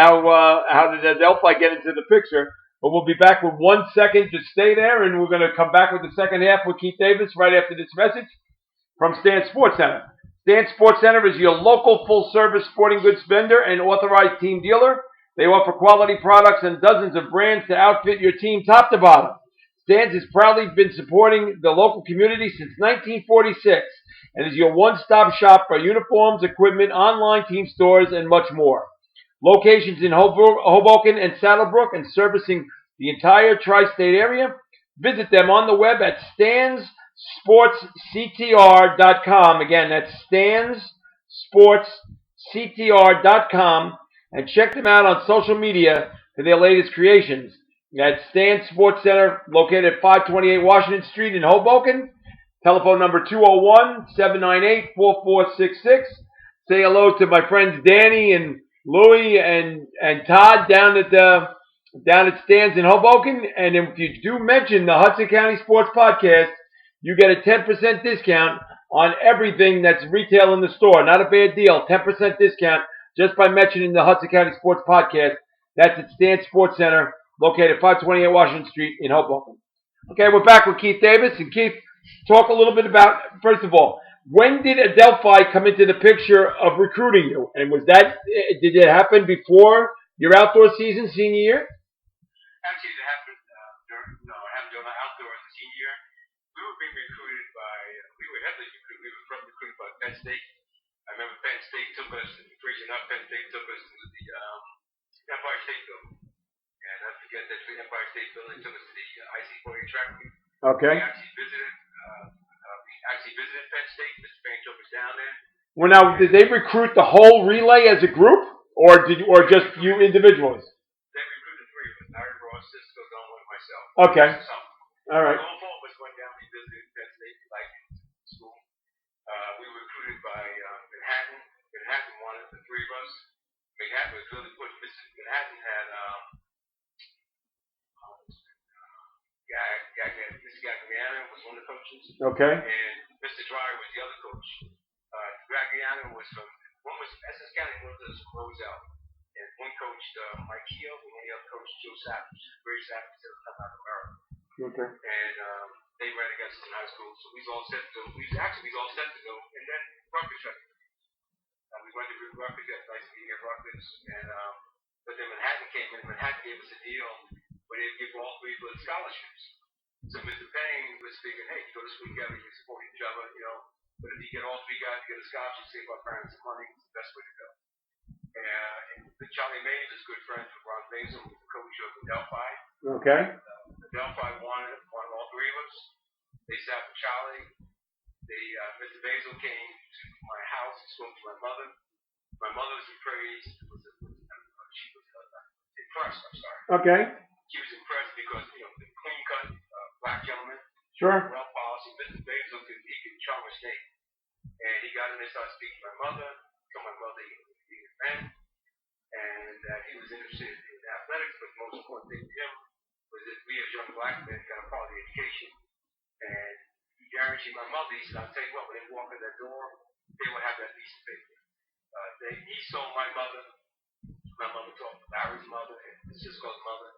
did Adelphi get into the picture. But we'll be back with 1 second. Just stay there, and we're going to come back with the second half with Keith Davis right after this message from Stan Sports Center. Stan Sports Center is your local full-service sporting goods vendor and authorized team dealer. They offer quality products and dozens of brands to outfit your team top to bottom. Stan's has proudly been supporting the local community since 1946 and is your one-stop shop for uniforms, equipment, online team stores, and much more. Locations in Hoboken and Saddlebrook and servicing the entire tri-state area. Visit them on the web at stansportsctr.com. Again, that's stansportsctr.com. And check them out on social media for their latest creations. That's Stan Sports Center, located at 528 Washington Street in Hoboken. Telephone number 201-798-4466. Say hello to my friends Danny and Louie and Todd down at Stan's in Hoboken. And if you do mention the Hudson County Sports Podcast, you get a 10% discount on everything that's retail in the store. Not a bad deal. 10% discount just by mentioning the Hudson County Sports Podcast. That's at Stan Sports Center, located at 528 Washington Street in Hoboken. Okay, we're back with Keith Davis. And Keith, talk a little bit about, first of all, when did Adelphi come into the picture of recruiting you? And did it happen before your outdoor season, senior year? Actually, it happened during my outdoor senior year. We were being recruited we were heavily recruited. We were recruited by Penn State. I remember Penn State took us, crazy enough, Penn State took us to the Empire State Building. And I forget that the Empire State Building took us to the IC-40 track meet. Okay. We actually visited Penn State. Mr. Payne took us down there. Well, now, did they recruit the whole relay as a group, or just you individuals? They recruited 3 of us: Larry Ross, Cisco, Donald, and myself. Okay. All right. All 4 of us went down. We visited Penn State, like school. We were recruited by Manhattan. Manhattan wanted the 3 of us. Manhattan was really good. Manhattan had Mr. Gagliano was one of the coaches. Okay. And Mr. Dreyer was the other coach. Gagliano was one was Essex County, one was Roselle. And one coached Mike Keogh, and the other coach Joe Savage. Very Savage, still come out of America. Okay. And they ran against us in high school, so we was all set to go. We was all set to go, and then Rutgers tried to go. We went to Rutgers, got nice to meet at Rutgers, and but then Manhattan came in. Manhattan gave us a deal where they give all 3 of us scholarships. So Mr. Payne was figuring, hey, you go to school together, you support each other, But if you get all 3 guys to get a scholarship, save our parents some money, it's the best way to go. And Charlie Mays is good friends with Ron Basil, who's the coach of Adelphi. Okay. Adelphi wanted all 3 of us. They sat with Charlie. Mr. Basil came to my house and spoke to my mother. My mother was impressed. She was impressed. I'm sorry. Okay. She was impressed because the clean cut black gentleman. Sure. Well policy. Mr. Basil could charm a snake, and he got in there, started speaking to my mother. Told my mother he was being a man, and that he was interested in athletics. But the most important thing to him was that we as young black men got a quality education, and he guaranteed my mother. He said, "I'll tell you what, when they walk in that door, they will have that piece of paper." He sold my mother. My mother talked to Larry's mother and Cisco's mother.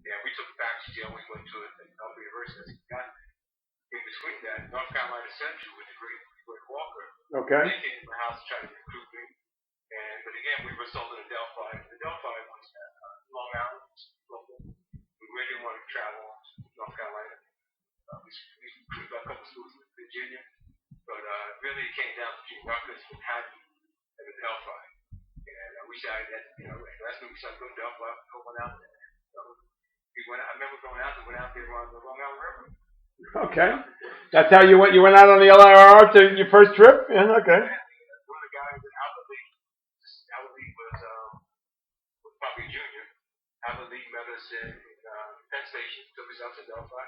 And we took a package deal. We went to Adelphi University. In between that, North Carolina Central with the great Walker. Okay. They came to my house to try to recruit me. But again, we were sold in Adelphi. Adelphi was Long Island, local. We really didn't want to travel to North Carolina. We recruited a couple schools in Virginia. But really it came down between Rutgers, Manhattan, and Adelphi. And we decided that, that's when we started going to Adelphi, going out there. I remember going out there, went out there on the Long Island River. Okay. That's how you went. You went out on the LIRR to your first trip. Yeah. Okay. One of the guys in Adelphi was probably junior. Adelphi met us in Penn Station, took us out to Delphi.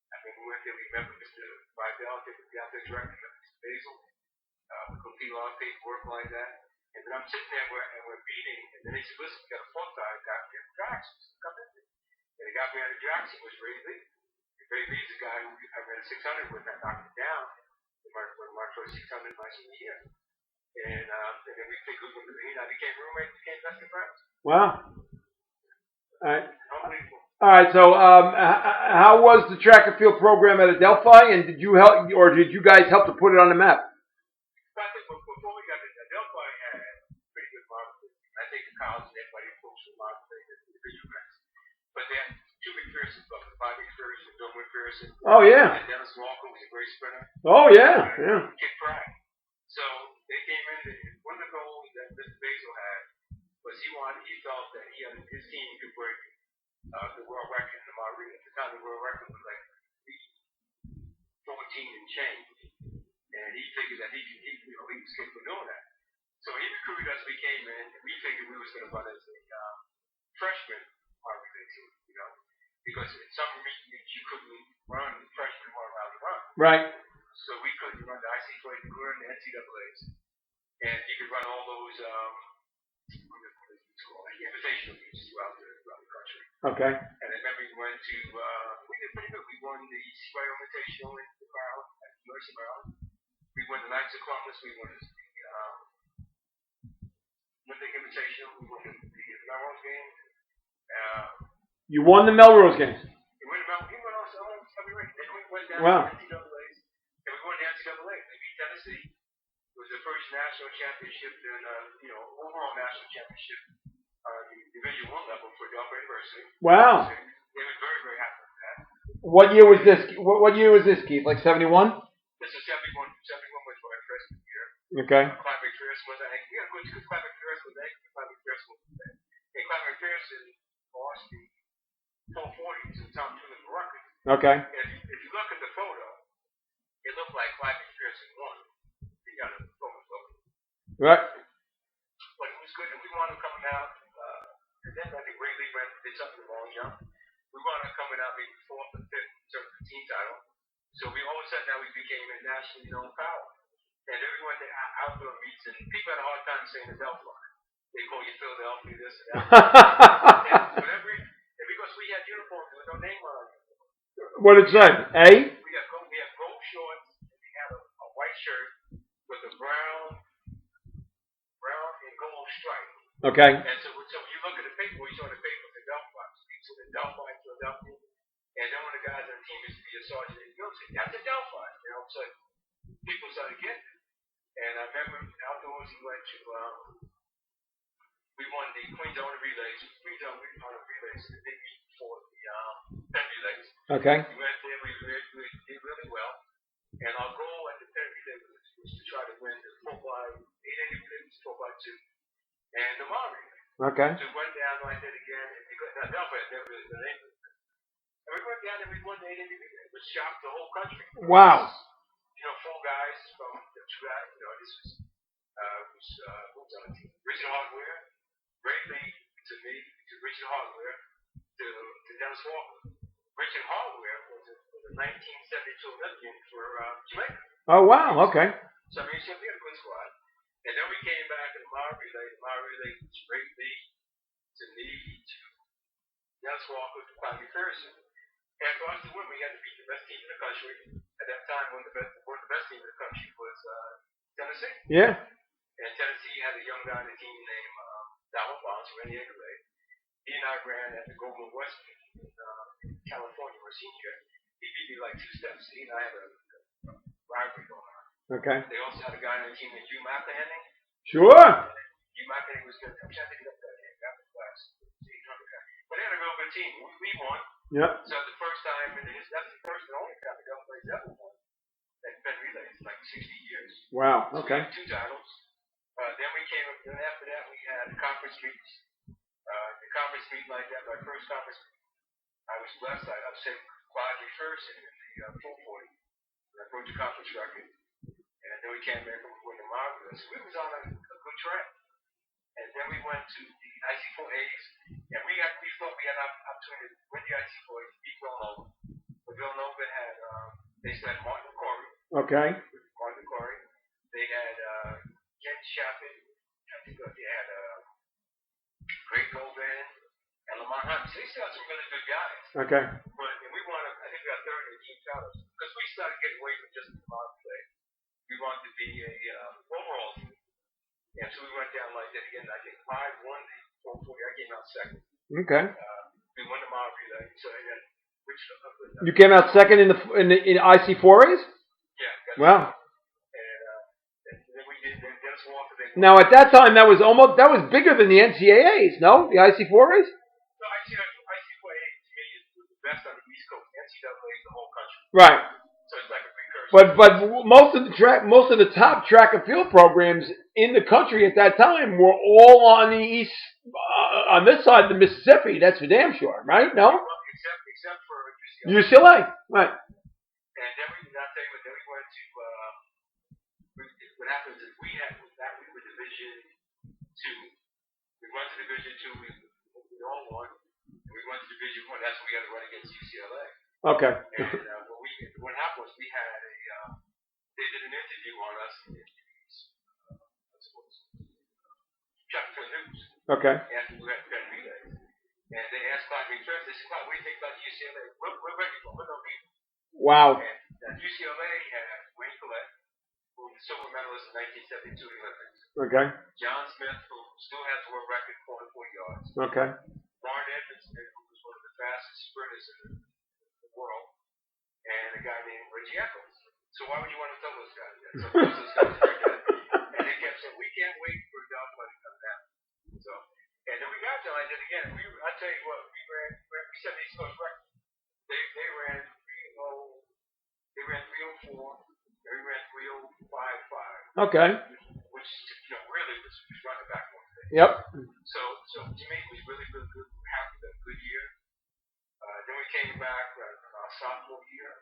I mean, we went there, we met with Mr. Vidal, the outfit director, Mr. Basil. We complete a lot of paperwork like that. And then I'm sitting there and we're beating, and then they said, listen, we got a phone guy, got me on Jackson. Come in. And the guy behind Jackson was Ray Lee. And Ray Lee's the guy who I ran a 600 with, I knocked him down in my first 600 my senior year. And then we figured, I became roommates, became best of friends. Wow. All right. Unbelievable. All right. So, how was the track and field program at Adelphi, and did you help, or did you guys help to put it on the map? I think before we got to Adelphi had pretty good marketing. I think the college and everybody folks were marketing as individual guys. But they had two McPherson, Bob McPherson, Bill McPherson. Oh yeah. And Dennis Walker was a great sprinter. Oh yeah. Yeah. Kid Pratt. So they came in. One of the goals that Mr. Basil had was he felt that his team could break the world record in the Marine. At the time, the world record was like 14 and change. And he figured that he was capable of doing that. So he recruited us. We came in. And we figured we was going to run as a freshman Marine team, because in some meets you couldn't run freshmen weren't allowed to run. Right. So we couldn't run the IC20, we were in the NCAA's, and you could run all those invitational meets throughout the country. Okay. And I remember we went to we did pretty good. We won the ECY Invitational in Maryland at the University of Maryland. We won the Knights of Columbus. We won the Olympic Invitational. We won the Melrose game. You won the Melrose games. We won almost every race. Then we went down Wow. to the NCAA's, and we won the NCAA. We beat Tennessee. It was the first national championship and overall national championship on the Division I level for Adelphi University. Wow. They were very, very happy with that. What year was this? What year was this, Keith? Like 71? This is 71. 71 was my freshman year. Okay. Clive McPherson was, I think, because Clive McPherson was there. Clive McPherson was there. And Clive McPherson lost the 440 to Tom Tulip record. Okay. If you look at the photo, it looked like Clive McPherson won. He got a photo. Right. But it was good, and we wound up coming out. And then I think Ray Lee did something wrong jump. We wound up coming out maybe fourth or fifth in terms of the team title. So we all of a sudden now we became a nationally known power. And everyone did outdoor meets, and people had a hard time saying Adelphi. They call you Philadelphia, this and that. And because we had uniforms with no name on it. What did it say? A? We have gold shorts, and we have a white shirt with a brown and gold stripe. Okay. And so when you look at the paper, we saw the paper with the Adelphi, so the Adelphi, Philadelphia. And then one of the guys on the team used to be a sergeant in Gilson. That's Adelphi. So people started getting it. And I remember outdoors we went to, we won the Queen's Honor Relays. Queen's Honor Relays, the big meet before the Penn Relays. Okay. We went there, we did really well. And our goal at the Penn Relay was to try to win the 4x8 relays, 4x2, and the mile relay. Okay. So we went down like that again, and Adelphi had never really been able to. And we went down and we won the 8 relay, which shocked the whole country. Wow. 4 guys from the 2 guys, this was who was on the team? Richard Hardware, Ray Lee to me, to Richard Hardware, to Dennis Walker. Richard Hardware was a 1972 Olympian for Jamaica. Oh wow, okay. So we had a good squad. And then we came back in the mile relay. The mile relay was Ray Lee to me, to Dennis Walker, to Clive McPherson. And for us to win, we had to beat the best team in the country. At that time, one of the best team in the country was Tennessee. Yeah. And Tennessee had a young guy on the team named Donald Bonds, who ran the 8 relay. He and I ran at the Golden West in California, our senior. He beat me like 2 steps. He and I had a rivalry going on. Okay. They also had a guy on the team named Hugh McElhenney. Sure. Hugh McElhenney was good. I'm trying to think of that name. That was class. But they had a real good team. We won. Yep. So the first time, and that's the first and only time the Adelphi ever won at Penn Relays in like 60 years. Wow. So Okay. we had 2 titles. Then after that we had conference meets. The conference meet like that, my first conference meet, I was blessed. I was sitting qualified me first in the 440. I broke the conference record. And then we came back from winning the Marvelous. We was on a good track. And then we went to the IC4As. And we thought we had an opportunity to win the IC4As, beat Villanova. But Villanova had, they still had Martin Corey. Okay. Martin Corey. They had Ken Chapin. I think they had Greg Govan and Lamont Hunt. So they still had some really good guys. Okay. But and we won, I think we got third in the team titles. Because we started getting away from just the mob play. We wanted to be a overall team. And so we went down like that again. I think 5 won the 440. I came out second. Okay. We won the mob relay. So I got you came out second in IC4As? Yeah. Wow. And then we did Dennis Walker. Now at that time that was bigger than the NCAAs, no? The IC4As? No, IC4A to me is the best on the East Coast. NCAA is the whole country. Right. So it's like a precursor. But most of the top track and field programs in the country at that time were all on the east, on this side of the Mississippi. That's for damn sure, right? No. Except for UCLA, right? And then we went to. What happens is we were Division II. We went to Division II. We all won. And we went to Division I. That's when we had to run against UCLA. Okay. And what happened was we had they did an interview on us in Chapter News. Okay. After we had relays. And they asked Clyde McPherson, they said, Clyde, what do you think about UCLA? We're ready for it. We're going to beat them. Wow. And UCLA had Wayne Collette, who was the silver medalist in 1972 Olympics. Okay. John Smith, who still has the world record 440 yards. Okay. Martin Edmondson, who was one of the fastest sprinters in the world. And a guy named Reggie Eccles. So why would you want to tell those guys that? So those guys are good. And they kept saying, we can't wait for Adelphi to come down. So, and then we got there like that again. I tell you what, we set the East Coast record. They ran 3:0. They ran 3:04. And we ran 3:05.5. Okay. Which really was running back one day. Yep. So to me it was really good. We were happy with a good year. Then we came back our sophomore year.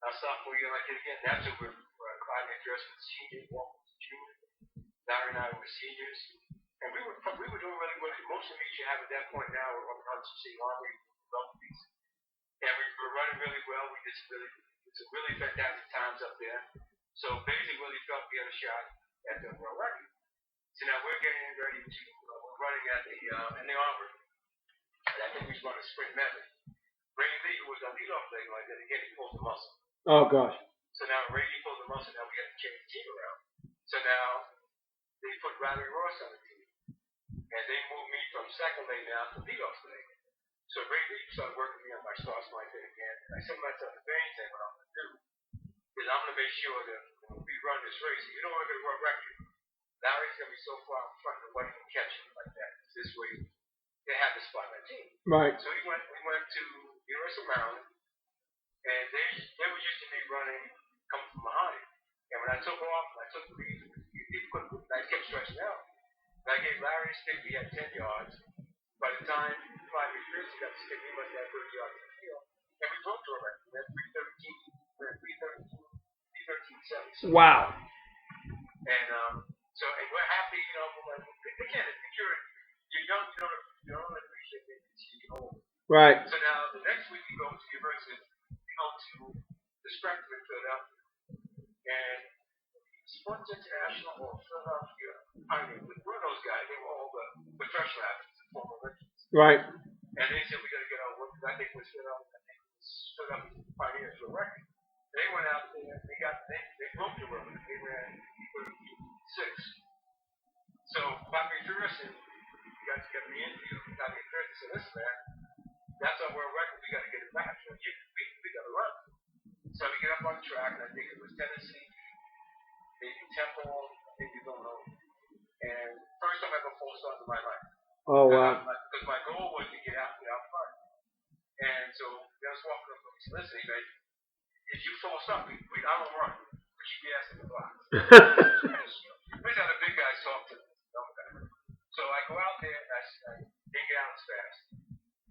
Like it again. That's when Clyde McPherson was senior, Walker was junior. Larry and I were seniors. And we were doing really well. Most of the meets you have at that point now were up on City Army, Lumpies. And we were running really well. We did some really fantastic times up there. So basically really felt we had a shot at the world record. So now we're getting ready to, we're running at in the Auburn. And I think we run a sprint method. Brady Lee, who was our leadoff leg like that, again, he pulled the muscle. Oh, gosh. So now Brady pulled the muscle. Now we have to change the team around. So now they put Riley Ross on the team. And they moved me from second leg now to leadoff leg. So Brady started working me on my start line thing again. And I said to myself, the main thing what I'm going to do is I'm going to make sure that when we run this race, you don't want to run record. Larry's going to be so far in front that nobody can catch him like that. This way, they have to spot my team. Right. So we went to University of Maryland, and they were used to me running, coming from behind. And when I took off, I took the lead. I kept stretching out. And I gave Larry a stick. He had 10 yards. By the time Clyde McPherson got the stick, he must have 30 yards in the field. And we broke the record. We had 313. We had 313.7. Wow. And and we're happy, again, if you're young, you don't appreciate it until you get older. Right. So now the next week we go to the university, we go to the Spectrum in Philadelphia. And Sports International or Philadelphia Pioneers, with one of those guys, they were all the professional athletes and former Olympians. Right. And they said we got to get our work. I think it was Philadelphia Pioneers for a record. They went out there, they broke the record. They ran 36. So Clyde McPherson, we got to get the interview. Clyde McPherson said, listen, man, that's our world record. We got to get it back. So we got to run. So we get up on the track, and I think it was Tennessee, maybe Temple, maybe Villanova. And first time I ever full start in my life. Oh, wow. Because my goal was to get out front. And so I was walking up and said, listen, man, if you full stop, I don't run. But you be asking the box. These are the big guys talk to me. So I go out there and I didn't get out as fast.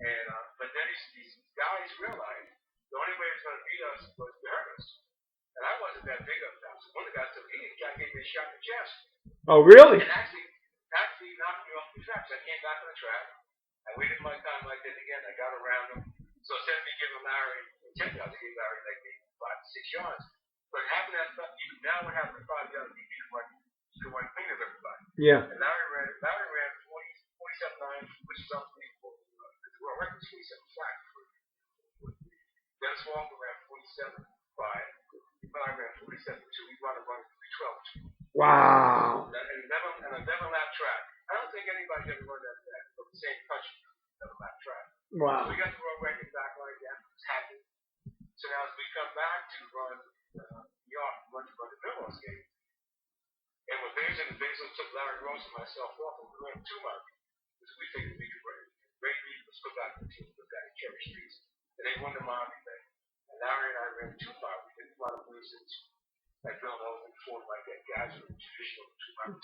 And but then these guys realized the only way he was going to beat us was to hurt us. And I wasn't that big of a guy. So one of the guys took me, the guy gave me a shot in the chest. Oh, really? And actually knocked me off the track. So I came back on the track. I waited my time like that again. I got around him. So instead of me giving Larry 10 yards, I gave Larry like maybe 5 to 6 yards. But having that, even now, what happened to 5 yards, you can run clean of everybody. Yeah. And Larry ran 47.9, which is unbelievable. The world record is 47 flat. Dennis Walker ran 47.5. Larry ran 47.2. We want to run 312. Wow. And a 11-lap track. I don't think anybody's ever run that from the same country. 11-lap track. Wow. So we got the world record back like that. It's happy. So now as we come back to run New York, run the Millhouse game. And when Basil took Larry Rose and myself off, and we ran 2 miles. Because we figured we could run. Ray Reed was put back in the team, put back in Cherry Streets. And they won the mile relay. And Larry and I ran 2 miles. We didn't want to lose it. Like Villanova and Ford like that. Guys were traditional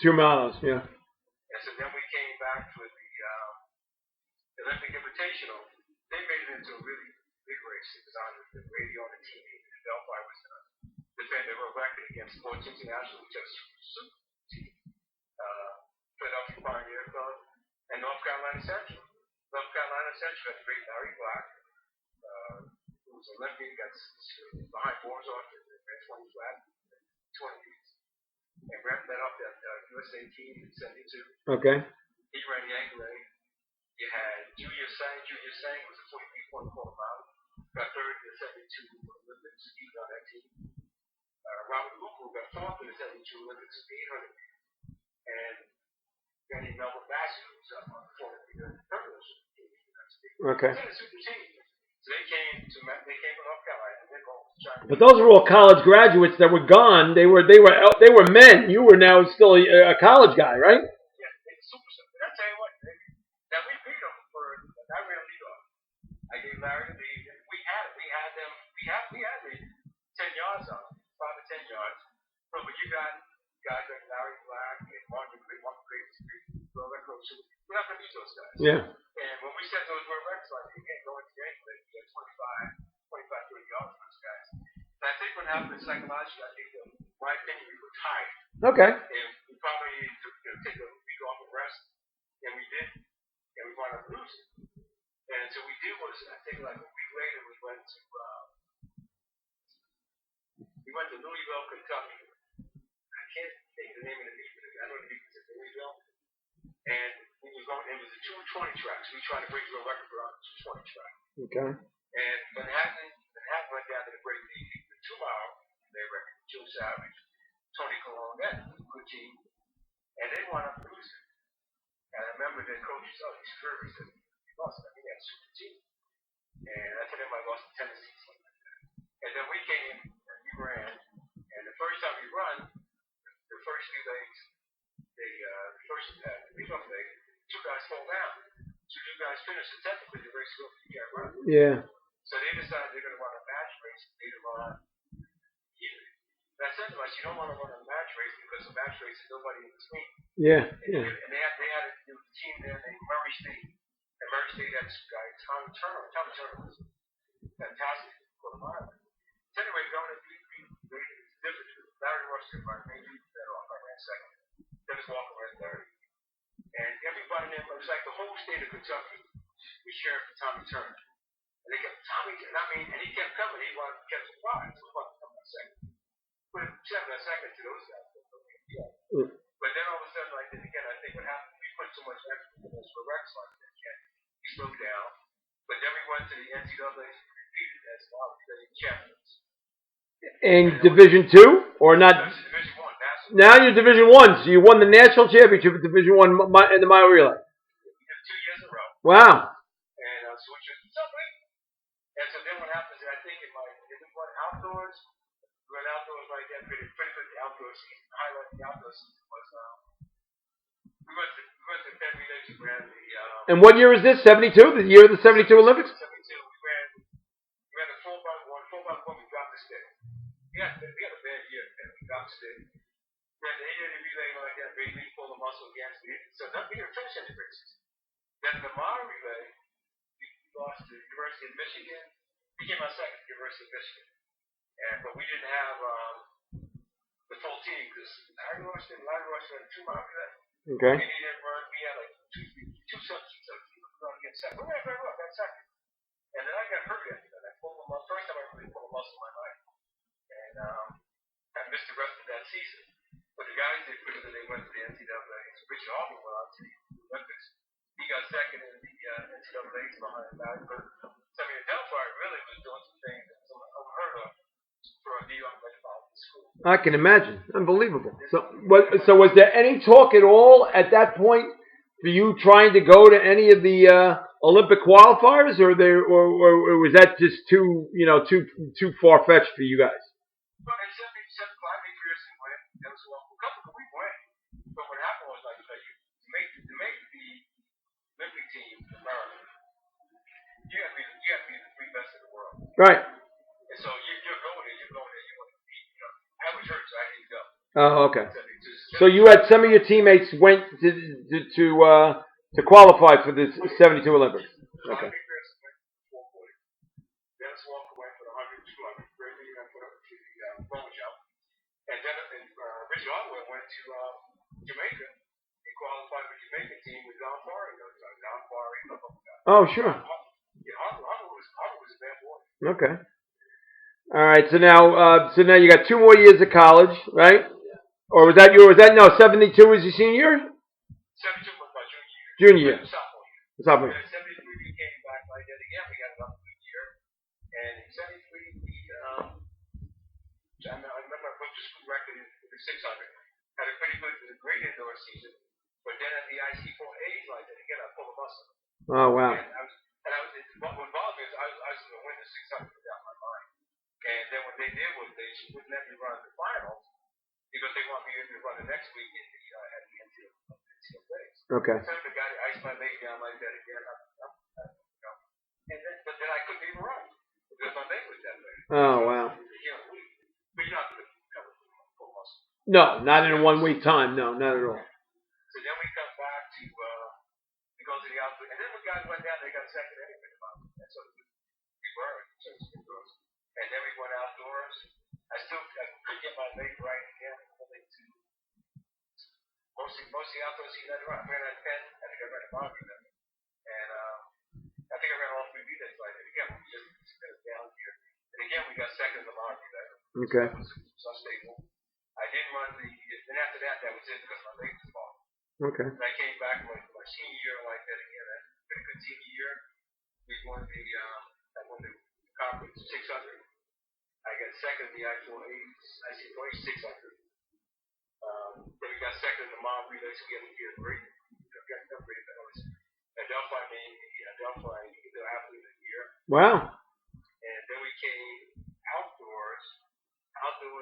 2 miles, yeah. And so then we came back for the Olympic Invitational. They made it into a really big race. It was on the radio and the TV. Adelphi was defending a record against Sports International, which was a super team. Philadelphia Pioneer Club and North Carolina Central. North Carolina Central had the great Larry Black, who was Olympian, got behind Borzov and ran 20 flat, 20 beats. And wrapped that up that USA team in 72. Okay. He ran the angle. You had Julius Sang. Julius Sang was a 43.4 mile. Got third in the 72 Olympics. He was on that team. Robert Lupu got fourth in the 72 Olympics, 800 meters. And Danny Melvin Bassett was up on the 400 meter hurdles team. Okay. They had a super team. So they came from North Carolina. And but those were all college graduates that were gone. They were men. You were now still a college guy, right? Yeah, they were super. But I tell you what, now we beat them for. I ran lead off. I gave Larry the lead. We had the 10 yards on them, 5 to 10 yards. But you got guys like Larry Black and Martin Graves, we're not going to beat those guys. Yeah. And when we set those world records, like you can't go into the game, you get 25, 30 yards from those guys. And I think what happened psychologically, I think, in my opinion, we were tired. Okay. And we probably needed to take a week off and rest. And we did. And we wound up losing. And so we did was, I think like a week later, we went to Louisville, Kentucky. I can't think the name of the meet, but I know the meet was in Louisville. And we was going, it was a 220 track, so we tried to break the record for on the 220 track. Okay. And Manhattan went down to the break the 2 mile, they record, Joe Savage, Tony Colon, that was a good team. And they wound up losing. And I remember the coaches, these Curry said, we lost. I think they had a super team. And I told them I lost to Tennessee, something like that. And then we came and we ran. And the first time we run, the first few legs, the lead-off leg, 2 guys fall down. 2 guys finish, and technically the race goes, you can't run. Yeah. So they decided they're going to run a match race. Later on, and I said to them, you don't want to run a match race because a match race is nobody in between. Yeah. And they had a team there named Murray State. And Murray State had this guy, Tommy Turner. Tommy Turner was fantastic for the mile. So anyway, going to it's different. Larry Rushton, my main dude, better off. I ran second. Dennis Walker ran third. And everybody there, it was like the whole state of Kentucky was cheering for Tommy Turner. And they kept and he kept coming. He kept surprised. So he wanted to come back second. But 7 seconds to those guys. But then all of a sudden, like this again, I think what happened, we put so much effort into those corrects like that. We slowed down. But then we went to the NCAA and repeated as well because they champions. In Division II or not? Division I, national. Now you're Division I, so you won the national championship at Division I in the mile relay. We did 2 years in a row. Wow. And so which is something. And so then what happens is I think we won outdoors. We went outdoors like that, pretty good the outdoor season. The highlight of the outdoor season was we went to Penn Relays. We ran the and what year is this? 72? The year of the 72 Olympics? 72. We ran the 4x1. 4x1 we dropped the stick. We had a bad year, and we dropped the stick. We had the 880 relay like that, basically pull the muscle against it. So we didn't finish any races. Then the mile relay, we lost to the University of Michigan. He came out second, University of Michigan. But we didn't have the full team because Larry Rush had 2 miles for that. Okay. And he didn't run. We had like two substitutes on the team. We were getting second. We ran very well, got second. And then I got hurt after that. I pulled my first time I really pulled a muscle in my life. And I missed the rest of that season. But the guys did pretty good. They went to the NCAA. So Richard Altman went out to the Olympics. He got second in the NCAAs behind Larry Bird. So I mean, Adelphi really was doing some things that was unheard of for a New York metropolitan school. I can imagine. Unbelievable. So was there any talk at all at that point for you trying to go to any of the Olympic qualifiers, or was that just too far fetched for you guys? Well, they said Clyde McPherson went. That was a couple of we went. But what happened was, like, to make the Olympic team in America, you have to be the 3 best in the world. Right. And so you're going there. You want to compete. I was hurt, so I didn't go. Oh, okay. So you had some of your teammates went to qualify for this 72 Olympics. Okay. Clyde McPherson went for 440. Dennis Walker went for the 100, 200. Ray Lee went for the bone jump. And then Richard Otwell went to Jamaica. He qualified for the Jamaican team with Don Farr. Don Farr, oh, sure. Harvard was a bad boy. Okay. All right. So now you got 2 more years of college, right? Or was that 72 was your senior year? 72 was my junior year. Junior year. Sophomore year. 73 we came back like that again. We got another good year. And in 73 I remember I put the school record in the 600. Had a great indoor season. But then at the IC4A's like that again, I pulled a muscle. Oh wow. What bothered me is I was going to win the 600 without my mind. And then what they did was they wouldn't let me run the finals because they want me to run the next week at the NCAAs. Okay. So the guy iced my leg down like that again. But then I couldn't even run because my leg was that way. Oh wow. But you're not going to cover full muscle. No, not in a 1 week time. No, not at all. So then we come back to we go to the outfit, and then when guys went down, they got second anyway. And so we were, and then we went outdoors. I couldn't get my leg right again. Mostly outdoors, I ran at 10. I think I ran a mile then. And I think I ran all 3 relays like that. Again, we just down here. And again, we got second in the mile relay. Okay. So it was unstable. I didn't run then after that was it because my leg was falling. Okay. And I came back my senior year like that again. I had a good senior year. We won I won the conference 600. I got second in the actual IC4A 600. Then we got second in the mile relay, so we had to get a great upgrade. That was Adelphi named Adelphi the athlete of the year. Wow. And then we came outdoors. We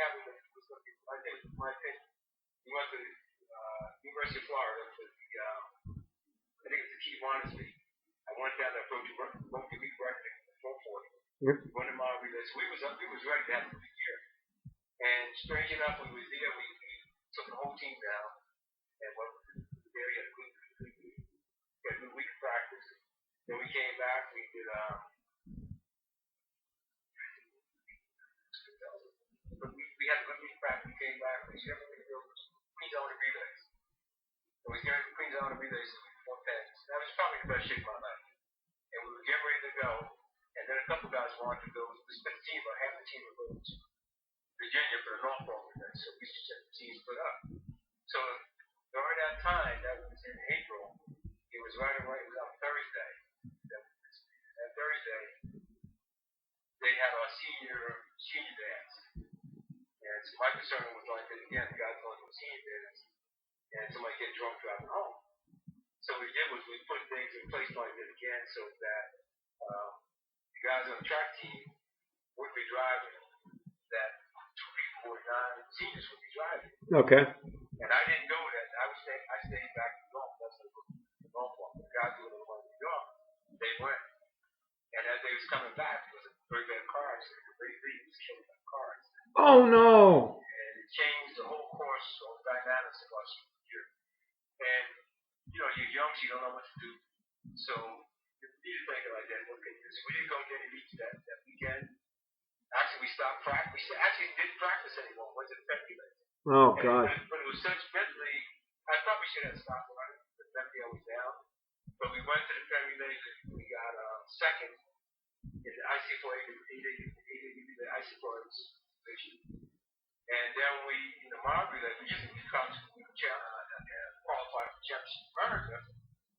have I think my opinion. We went to University of Florida for I think it's the Kiwanis League. I went down there, broke the week record in 440. Yep. We won the mile relay, so we was ready to have a good year. And strange enough, when we was there, we took the whole team down and went there. We had a good week of practice. Then we came back. We did we had a good week of practice. We came back. We did Queens Island relays. So we came to Queens Island relays for 10. That was probably the best shape of my life. And we were getting ready to go. And then a couple guys wanted to go. Half the team would go to Virginia for the Norfolk event. So we set the team split up. So during that time, that was in April, it was right away. It was on Thursday. That Thursday, they had our senior dance. And so my concern was like, again, the guys going to a senior dance and somebody get drunk driving home. So what we did was we put things in place like that again so that the guys on the track team would be driving, that 2 people who were non-seniors would be driving. Okay. And I didn't go with that. I stayed back in golf. That's the golf one. The guys who were going to New York, they went. And as they was coming back, it was a very bad car accident. The Ray Lee was killed by a car accident. Oh no. And it changed the whole course or dynamics of our senior year. And you're young, so you don't know what to do. So You didn't think it like that. Okay, so we didn't go get any meets that weekend. Actually, we stopped practice. We actually didn't practice anymore. Went to the February. Oh, God. But it was such mentally, I probably should have stopped running. The mentally I was down. But we went to the February and we got second in the IC4 the IC4 division. And then we, in the mob relay, we used to qualify for Championship America,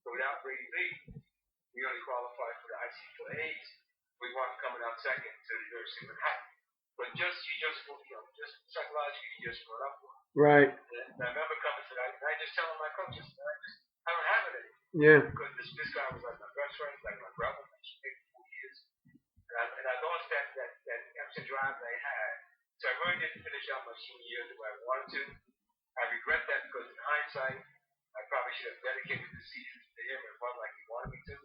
but without Brady Lee, we only qualified for the IC4As. We weren't coming out second to the University of Manhattan. But just psychologically, you just run up for it. Right. And I remember coming to that, and I just telling my coaches, I don't have it anymore. Yeah. Because this guy was like my best friend, like my brother, like 4 years. And I lost that extra drive that I had. So I really didn't finish out my senior year the way I wanted to. I regret that because in hindsight, I probably should have dedicated the season to him and run like he wanted me to.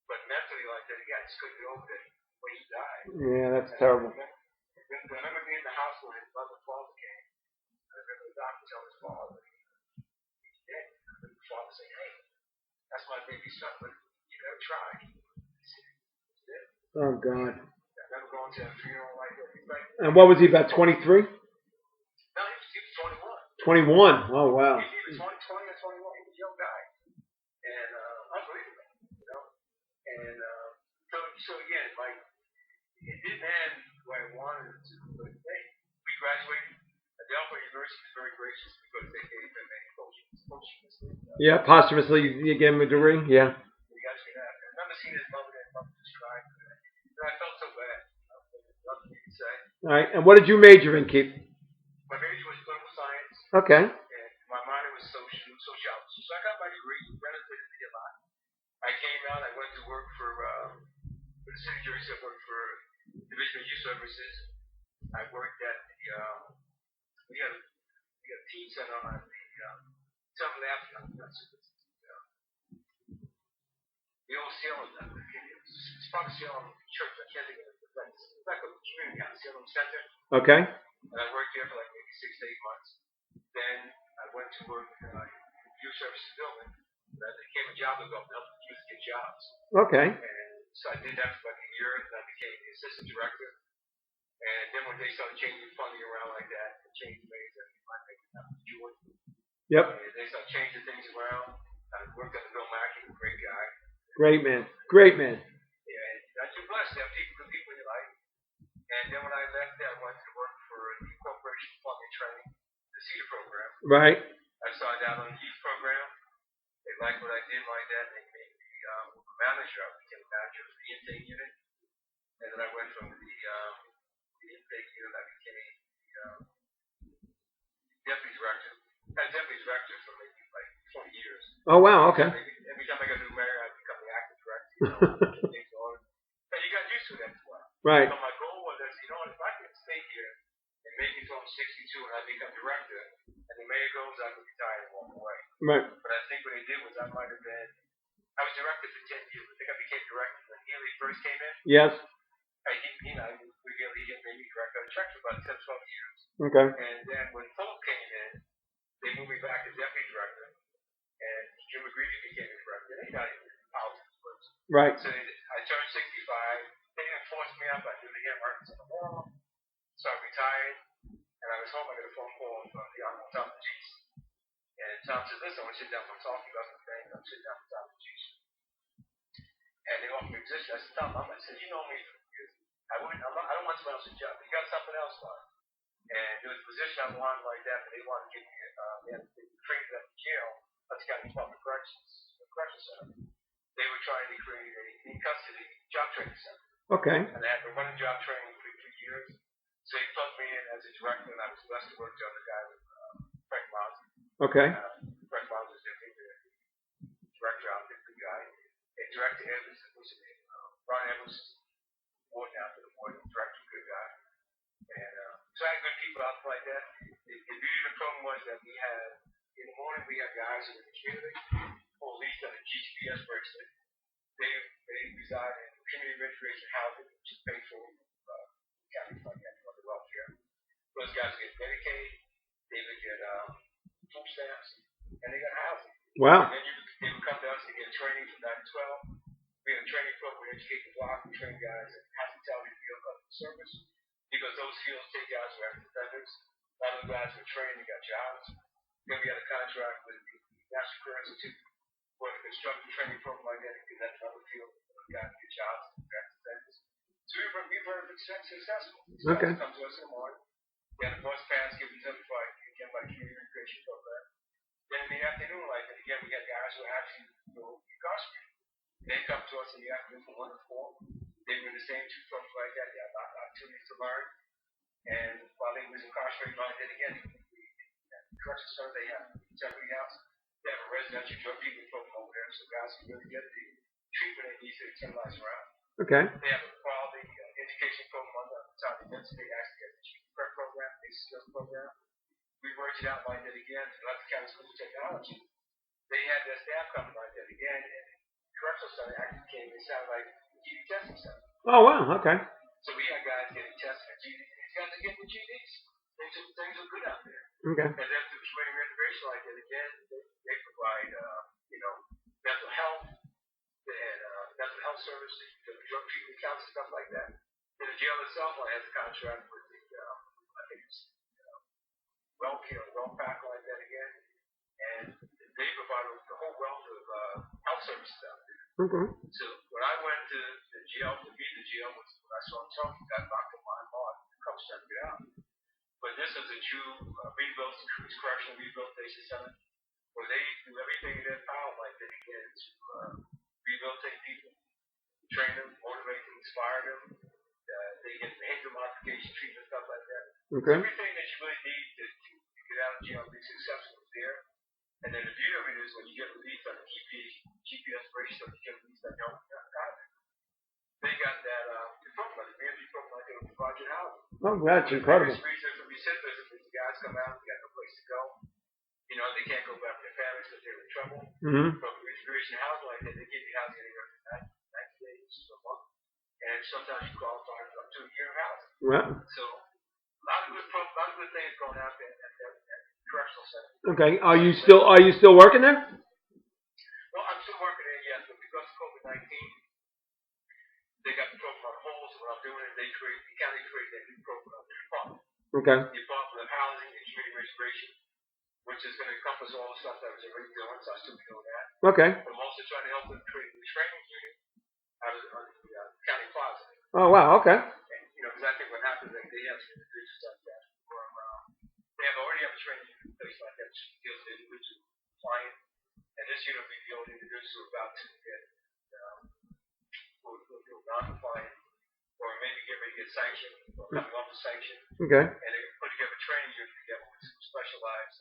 But mentally, like that, again, I just couldn't get over that when he died. Yeah, that's terrible. I remember being in the hospital when his mother father came. I remember the doctor telling his father, he's dead. I remember the father saying, hey, that's my baby son, but you never tried. Oh, God. I remember going to a funeral like that. And what was he, about 23? No, he was 21. 21. Oh, wow. He was 20 or 21. He was a young guy. And unbelievable, you know. And so again, like, it didn't end the way I wanted it to, but hey, we graduated. Adelphi University was very gracious because they gave him a posthumously. Yeah, posthumously, you gave him a degree? Yeah. We got to that. I remember seeing his mother just crying. And I felt so bad. Nothing you can say. All right, and what did you major in, Keith? My major was political science. Okay. And my minor was sociology. So I got my degree relatively a lot. I came out, I went to work for the city of Jersey. I worked for Division of Youth Services. I worked at we had a teen center on the 7th Avenue. The old Salem, it's probably Salem Church. I can't think of it. It's like a community house, Salem Center. Okay. And I worked there for like maybe 6 to 8 months. Then I went to work in the youth services building. That became a job development, helping youth get jobs. Okay. And so I did that for like a year, and I became the assistant director. And then when they started changing funding around like that, it changed ways that I think Jordan. Yep. And they started changing things around. I worked under Bill Mackey, a great guy. Great man. Great man. Yeah, and I feel blessed to have good people in your life. And then when I left there, I went to work for the Corporation for Plumbing Training, the CETA program. Right. I started out on the youth program. They liked what I did like that. They made me manager. I became manager of the intake unit. And then I went from the intake unit, I became the deputy director. I was deputy director for maybe like 20 years. Oh, wow. Okay. Every time I got a new mayor, I'd become the active director. You know, things on. And you got used to it after a while. Right. So my goal was, you know, if I can stay here and make it till I'm 62 and I become director, and the mayor goes, I can retire and walk away. Right. But I think what they did was I might have been, I was director for 10 years. I think I became director when Healy first came in. Yes. He made me director. I checked for about 10, 12 years. Okay. And then when Philip came in, they moved me back to deputy director. And Jim McGreevy became the director. And he got into politics first. Right. So I turned 65. They didn't force me up. I knew the game worked on the wall. So I retired. And I was home. I got a phone call from the Honorable Tom G. And Tom said, listen, I want to sit down with Tom. He got the thing. I'm sitting down with Tom G. And they offered me a position. I said, Tom, I said, you know me for years. I don't want someone else's job. You got something else for me. And there was a position I wanted like that, but they wanted to give me they had created at the jail. That's got me called the correction center. They were trying to create a in-custody job training center. Okay. And they had been running job training for 2 years. So they plugged me in as a director, and I was blessed to work under the guy with Frank Miles. Okay. Frank Miles was the director out there, good guy. And Director Evans, what's his name? Ron Evans, board now for the board, director, good guy. And so I had good people out like that. The beauty of the program was that we had, in the morning, we had guys in the community who at least on a GPS bracelet. They reside in community recreation housing, which is paid for county funding for the welfare. Those guys get Medicaid, they would get food stamps, and they got housing. Wow. And then they would come to us to get training from 9 to 12. We had a training guys in hospitality field customer service because those fields take guys who have defenders. A lot of the guys who are trained and got jobs. Then we had a contract with the National Career Institute for the construction training program like that because that's another field where guys get jobs and got defenders. So we were very successful. These guys come to us in the morning. We had a bus pass given to them again by the community integration program. Then in the afternoon, like again, we had guys who actually incarcerated. They come to us in the afternoon from 1 to 4. They were in the same two programs like that. They had opportunities to learn. And while they was incarcerated, like that again, the correctional center they have integrity house. They have a residential drug treatment program over there, so guys can really get the treatment they need to internalize around. Okay. They have a quality education program on the top of the They actually have a treatment prep program, basic skills program. We merged it out like that again to Lafayette County School of Technology. They had their staff come like that again, and the correctional center actually came and sounded like a GD testing center. Oh, wow. Okay. So we had guys getting tested at GD. These guys are getting the GDs. Things are good out there. Okay. And then through training and integration like that again, they provide, mental health and mental health services, drug treatment counseling, stuff like that. And the jail itself has a contract with the, I think it's WellPack like that again. And they provide the whole wealth of health services out there. Okay. So when I went to the jail, to be the jail was when I saw him got knocked on my heart, come check it out. But this is a true correctional rehabilitation center where they do everything in their power like they can to rehabilitate people, train them, motivate them, inspire them. They get behavior modification treatment, stuff like that. Okay. So everything that you really need to get out of jail and be successful is there. And then the beauty of it is when you get released on the GPS ratio, you get released on your housing. They got that program, the BMG program like that with Project Housing. Oh, that's incredible. The guys come out, they got no place to go. They can't go back to their families because they're in trouble. Mm-hmm. From restoration housing like that, they give you housing anywhere from 90 days to a month. And sometimes you qualify for up to a year of housing. Well. So a lot of good things going out there at the correctional center. Okay. Are you still working there? Well, I'm still working there, yes, but because of COVID-19, they got the program on hold. So what I'm doing is the county created a new program, new department. Okay. The Department of Housing and Community Restoration, which is going to encompass all the stuff that I was already doing, so I'll still be doing that. Okay. But I'm also trying to help them create a new training unit out of the county plaza. Oh, wow. Okay. And, because I think what happens is they have some individuals like that they already have a training unit in place like that which deals with individual client. And this unit will be the only individuals who are about to get non-compliant or maybe get ready to get sanctioned or coming off the sanction. Okay. And they put together a training unit together with some specialized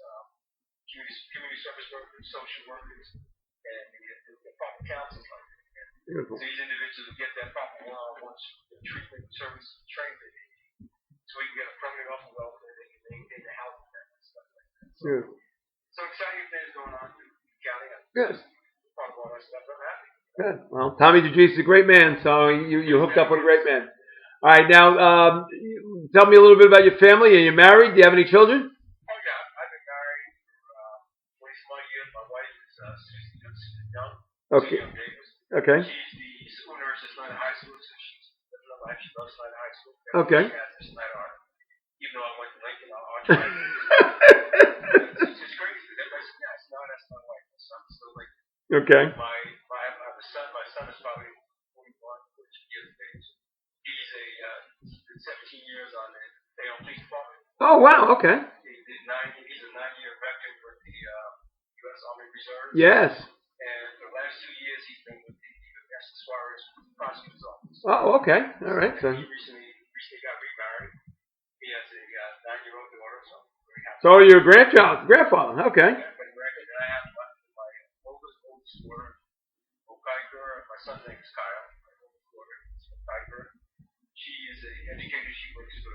community service workers, social workers, and the proper counselors like that. Beautiful. So these individuals will get that proper one-on-one treatment service training they need. So we can get a permanent offer welfare, they can maintain the housing and stuff like that. So, Beautiful. so exciting things going on in the county. Good. Part of all that stuff, I'm happy. Good. Well, Tommy DeGeese is a great man, so you hooked up with a great man. All right, now tell me a little bit about your family. Are you married? Do you have any children? Oh yeah, I've been married for 21 years. My wife is Susan Young. Okay. Young Davis. Okay. She's the school nurse at Snyder High School, so she's living her life. She loves Snyder High School. Okay. She has this Snyder Art. Even though I went to Lincoln, I'll try. It's crazy. Everybody says, yeah, no, that's my wife. So I'm still like. Okay. I have a son. My son is probably 41, which years of age. He's been 17 years on the Bayonne Police Department. Oh, wow. Okay. He's a 9-year veteran with the U.S. Army Reserve. Yes. And for the last 2 years, he's been with the U.S. as far as prosecutor's office. Oh, okay. All right. So he recently got remarried. He has a 9-year-old daughter, so I'm very happy. So you're a grandfather. Okay. Yeah, and I have my oldest daughter, Okiker. My son's name is Kyle. My oldest daughter is Okiker. She is an educator. She works for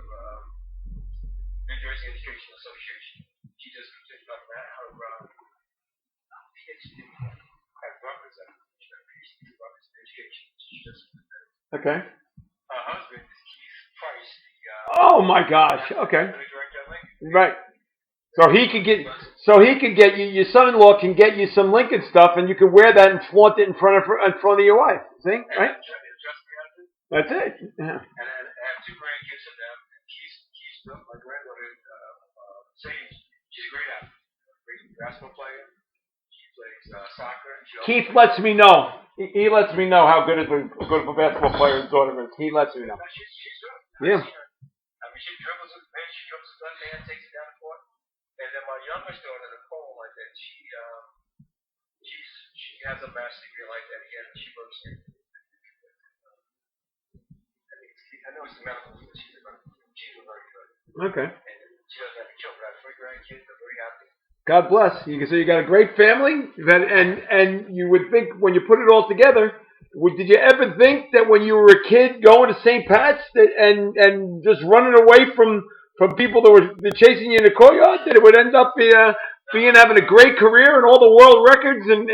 New Jersey Education Association. She just completed her PhD at Rutgers. She got a PhD at Rutgers in education. She just Okay. Her husband is Keith Price. Oh my gosh. Okay. Right. So he could get you. Your son-in-law can get you some Lincoln stuff, and you can wear that and flaunt it in front of your wife. See, right? That's it. Yeah. And I have two grandkids of them. And my granddaughter, Sage. She's a great athlete, a great basketball player. She plays soccer. And she also Keith plays. lets me know. He lets me know how good of a basketball player his daughter is. He lets me know. No, she's good. Yeah. I mean, she dribbles with man. She dribbles with one man, takes it down the court. And then my youngest daughter, Nicole, like that, she has a master's degree like that again. She works in. I know it's the medical, but she's very good. Okay. And she doesn't have any children. I have three grandkids. They're very happy. God bless. So you got a great family. And you would think when you put it all together, did you ever think that when you were a kid going to St. Pat's and just running away from people that were chasing you in the courtyard, that it would end up having a great career and all the world records and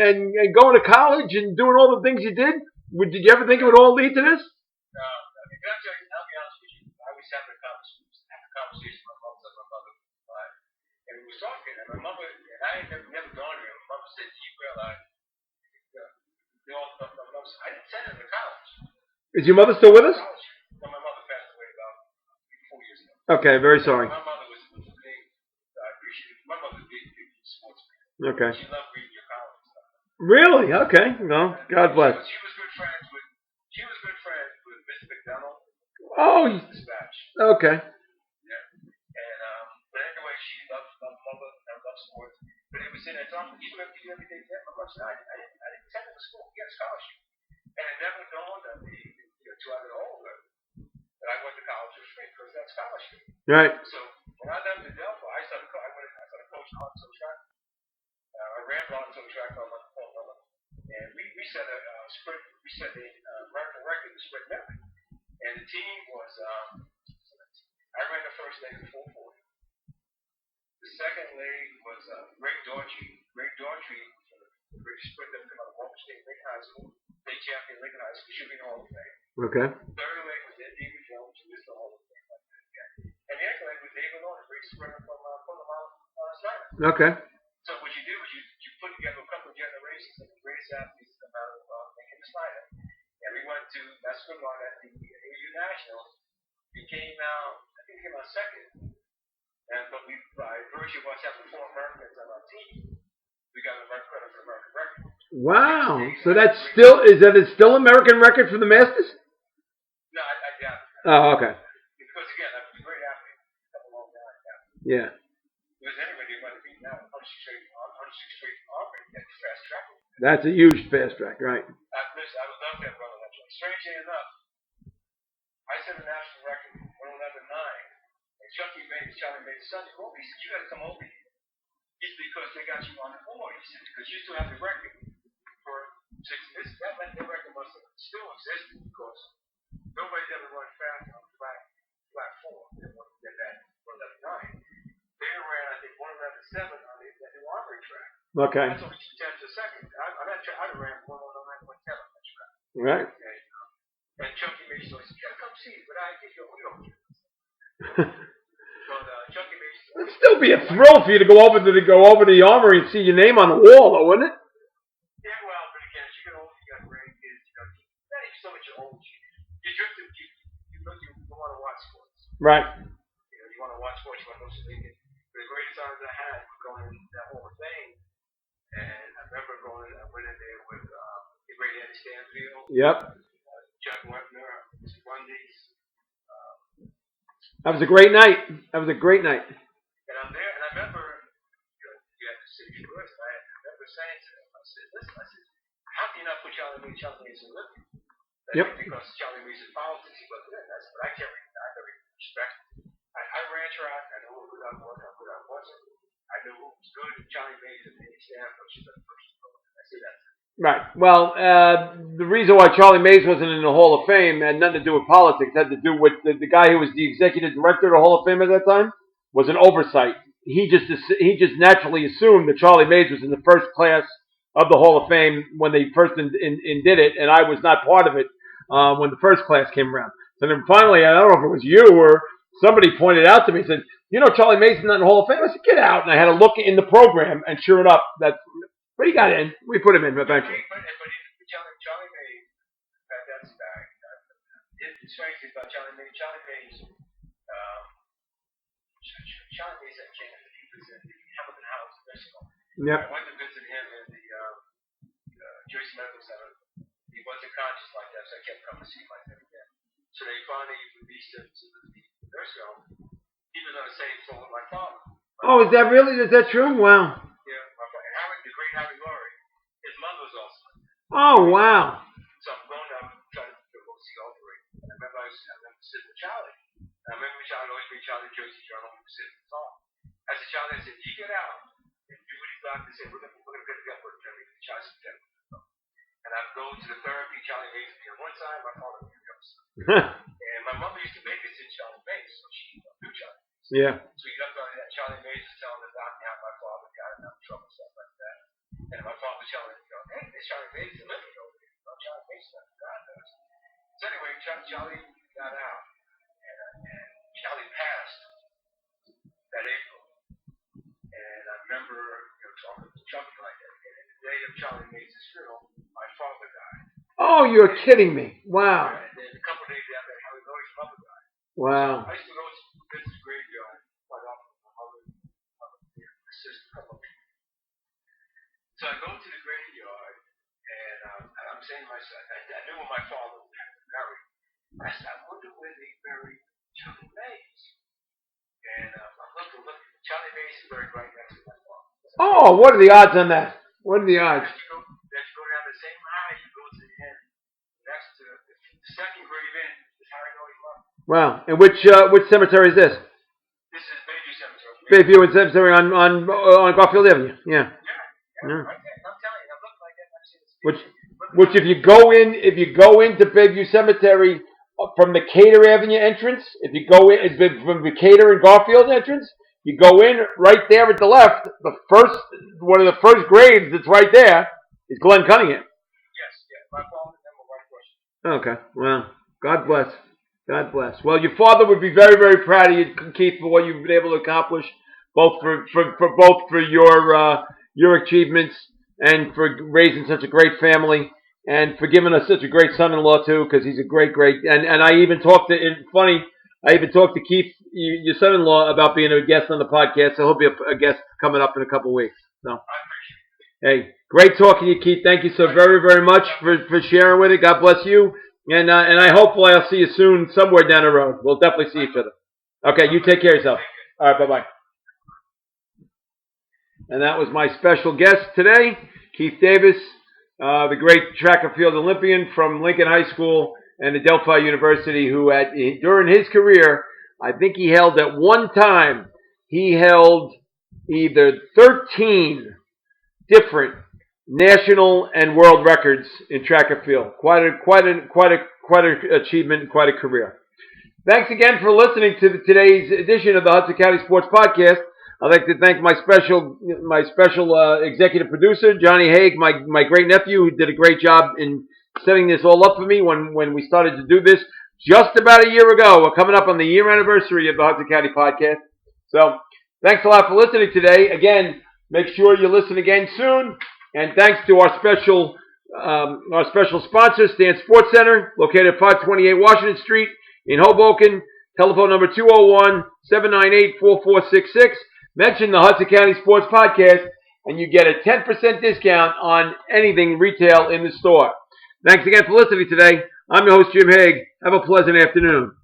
going to college and doing all the things you did? Did you ever think it would all lead to this? No, I mean, I'll be honest with you. I was having a conversation with my mother, and we was talking, and my mother, and I had never gone to her. My mother said, "Do you realize?" I didn't send her to college. Is your mother still with us? No, my mother passed away about 4 years ago. Okay, very sorry. My mother was a big, I appreciate it. My mother was a big sports fan. Okay. She loved reading your columns. Really? Okay. Well, God bless. She was good friends with Miss McDonald. Oh. Dispatch. Okay. Yeah. And but anyway, she loved mother and loved sports. But it was in that time. You have to do everything that my mother said. I didn't send her to school. Get a scholarship. And it never dawned on me until I got older that I went to college for free because that scholarship. Right. So when I left Adelphi, I started coaching Arkansas track. I ran Arkansas track on my and we set a sprint. We set the American record in sprint method. And the team was I ran the first leg at 4:40. The second leg was Greg Daughtry. Greg Daughtry, the great sprinter from out of Walker State Lincoln High School, state champion Lincoln High School, should be in the Hall of Fame. Okay. Third leg was David Jones, who is the Hall of Fame. And the second leg was David Norton, a great sprinter from Mount Snyder. Okay. So what you do is you put together a couple of generations of the greatest athletes that come out of Lincoln Snyder. And we went to Mexico at the AU Nationals. We came out, I think we came out second. But by virtue of us having 4 Americans on our team, we got an American credit for American record. Wow. So is that still American record for the Masters? No, I doubt it. Oh, okay. Because again, I was a great athlete. Come a long time. Yeah. Because anybody might have beaten out 106 straight Auburn at the fast track. That's a huge fast track, right? Listen, I would love that brother. Strangely enough, I set a national record 111.9. And Charlie made Sunday over. He said, "You got to come over here." It's because they got you on the board. He said, "Because you still have the record for 6 minutes." That record must have still existed because nobody's ever run fast on flat 4. They want to get that 111.9. They ran, I think, 111.7 on the new Auburn track. Okay. That's only 2 tenths a second. I'd have ran 109.7 on that track. Right. Okay. And Chucky Mason said, "You got to come see it." But I think we don't care. But Chucky Mason. It'd still be a thrill for you to go over to the armory and see your name on the wall, though, wouldn't it? Yeah, well, but again, as you get older, you got grandkids. Not even so much old. You want to watch sports. Right. You want to watch sports. You want to go see it. The greatest honors I had were going in that Hall of Fame. And I remember I went in there with the great Eddie Stanfield. Yep. Chuck Wepner, Mr. Bundy's. That was a great night. And I'm there, and I remember, you have to sit first. I remember saying to them, I said, how can you not put Charlie Mays in Olympic? Yep. Because Charlie Mays in politics, he wasn't in. But I never respect. I ran track. I knew who I was and who I wasn't. I knew who was good. Charlie Mays and Eddie Stanfield, she's the first. I say that. Right. Well, the reason why Charlie Mays wasn't in the Hall of Fame had nothing to do with politics. It had to do with the guy who was the executive director of the Hall of Fame at that time was an oversight. He just naturally assumed that Charlie Mays was in the first class of the Hall of Fame when they first did it, and I was not part of it when the first class came around. So then finally, I don't know if it was you or somebody pointed out to me, said, Charlie Mays is not in the Hall of Fame. I said, get out. And I had to look in the program, and sure enough, but he got in. We put him in eventually. But Charlie Mays, that's back. Yep. I went to visit him in the Jersey Medical Center. He wasn't conscious like that, so I kept coming to see him like that again. So they finally released him to the nursing home. He was on the same floor with my father. Oh, is that really? Is that true? Wow. Yeah, my father, and Howard, the great Harry Laurie, his mother was also. Oh, wow. So I'm going up trying to go see Operate. And I remember sitting with Charlie. And I remember Charlie always bring Charlie Jersey Journal. We were sitting in the car. As a child, I said, "You get out and do what these doctors say. We're gonna get together with Charlie." Charlie said, and I go to the therapy. Charlie Mays would be on one side, my father would be on the other side. And my mother used to babysit Charlie Mays, so she knew Charlie Mays. Yeah. So you got that Charlie Mays is telling the doctor how my father got in trouble, stuff like that. And my father was telling him, "Hey, there's Charlie Mays living over here. Charlie Mays is like God does." So anyway, Charlie got out, and Charlie passed that April. And I remember, talking to Chucky like that. And the day of Charlie Mays' funeral, my father died. Oh, you're kidding me. Wow. And then a couple of days after, Harry Laurie's mother died. Wow. I used to go to visit the graveyard quite often. My mother, my sister, a couple of people. So I go to the graveyard, and I'm saying to myself, I knew when my father was buried. I said, I wonder where they buried Charlie Mays. And I'm looking. Charlie Mays is buried right next to my father. Oh, what are the odds on that? What are the odds? As you go down the same aisle, you go to the end. Next to the second grave in is Harry Laurie's mother. Wow. And which cemetery is this? This is Bayview Cemetery. Bayview Cemetery on Garfield Avenue. Yeah. Yeah. Right there. I'm telling you, I look like that. I've seen this. Which if you go into Bayview Cemetery from the Cater Avenue entrance, if you go in from the Cater and Garfield entrance, you go in right there at the left. One of the first graves that's right there is Glenn Cunningham. Yes, yeah. My father never right question. Okay. Well, God bless. God bless. Well, your father would be very, very proud of you, Keith, for what you've been able to accomplish, both for your achievements and for raising such a great family, and for giving us such a great son-in-law too, because he's a great. And I even talked to Keith, your son-in-law, about being a guest on the podcast. So he'll be a guest coming up in a couple of weeks. So, hey, great talking to you, Keith. Thank you so very, very much for sharing with it. God bless you. And hopefully I'll see you soon somewhere down the road. We'll definitely see each other. Okay, you take care of yourself. All right, bye-bye. And that was my special guest today, Keith Davis, the great track and field Olympian from Lincoln High School and Adelphi University, who during his career, I think he held at one time, either 13 different national and world records in track and field. Quite an achievement, quite a career. Thanks again for listening to today's edition of the Hudson County Sports Podcast. I'd like to thank my special executive producer, Johnny Haig, my great nephew, who did a great job in setting this all up for me when we started to do this just about a year ago. We're coming up on the year anniversary of the Hudson County Podcast. So thanks a lot for listening today. Again, make sure you listen again soon. And thanks to our special sponsor, Stan Sports Center, located at 528 Washington Street in Hoboken. Telephone number 201-798-4466. Mention the Hudson County Sports Podcast, and you get a 10% discount on anything retail in the store. Thanks again for listening today. I'm your host, Jim Haig. Have a pleasant afternoon.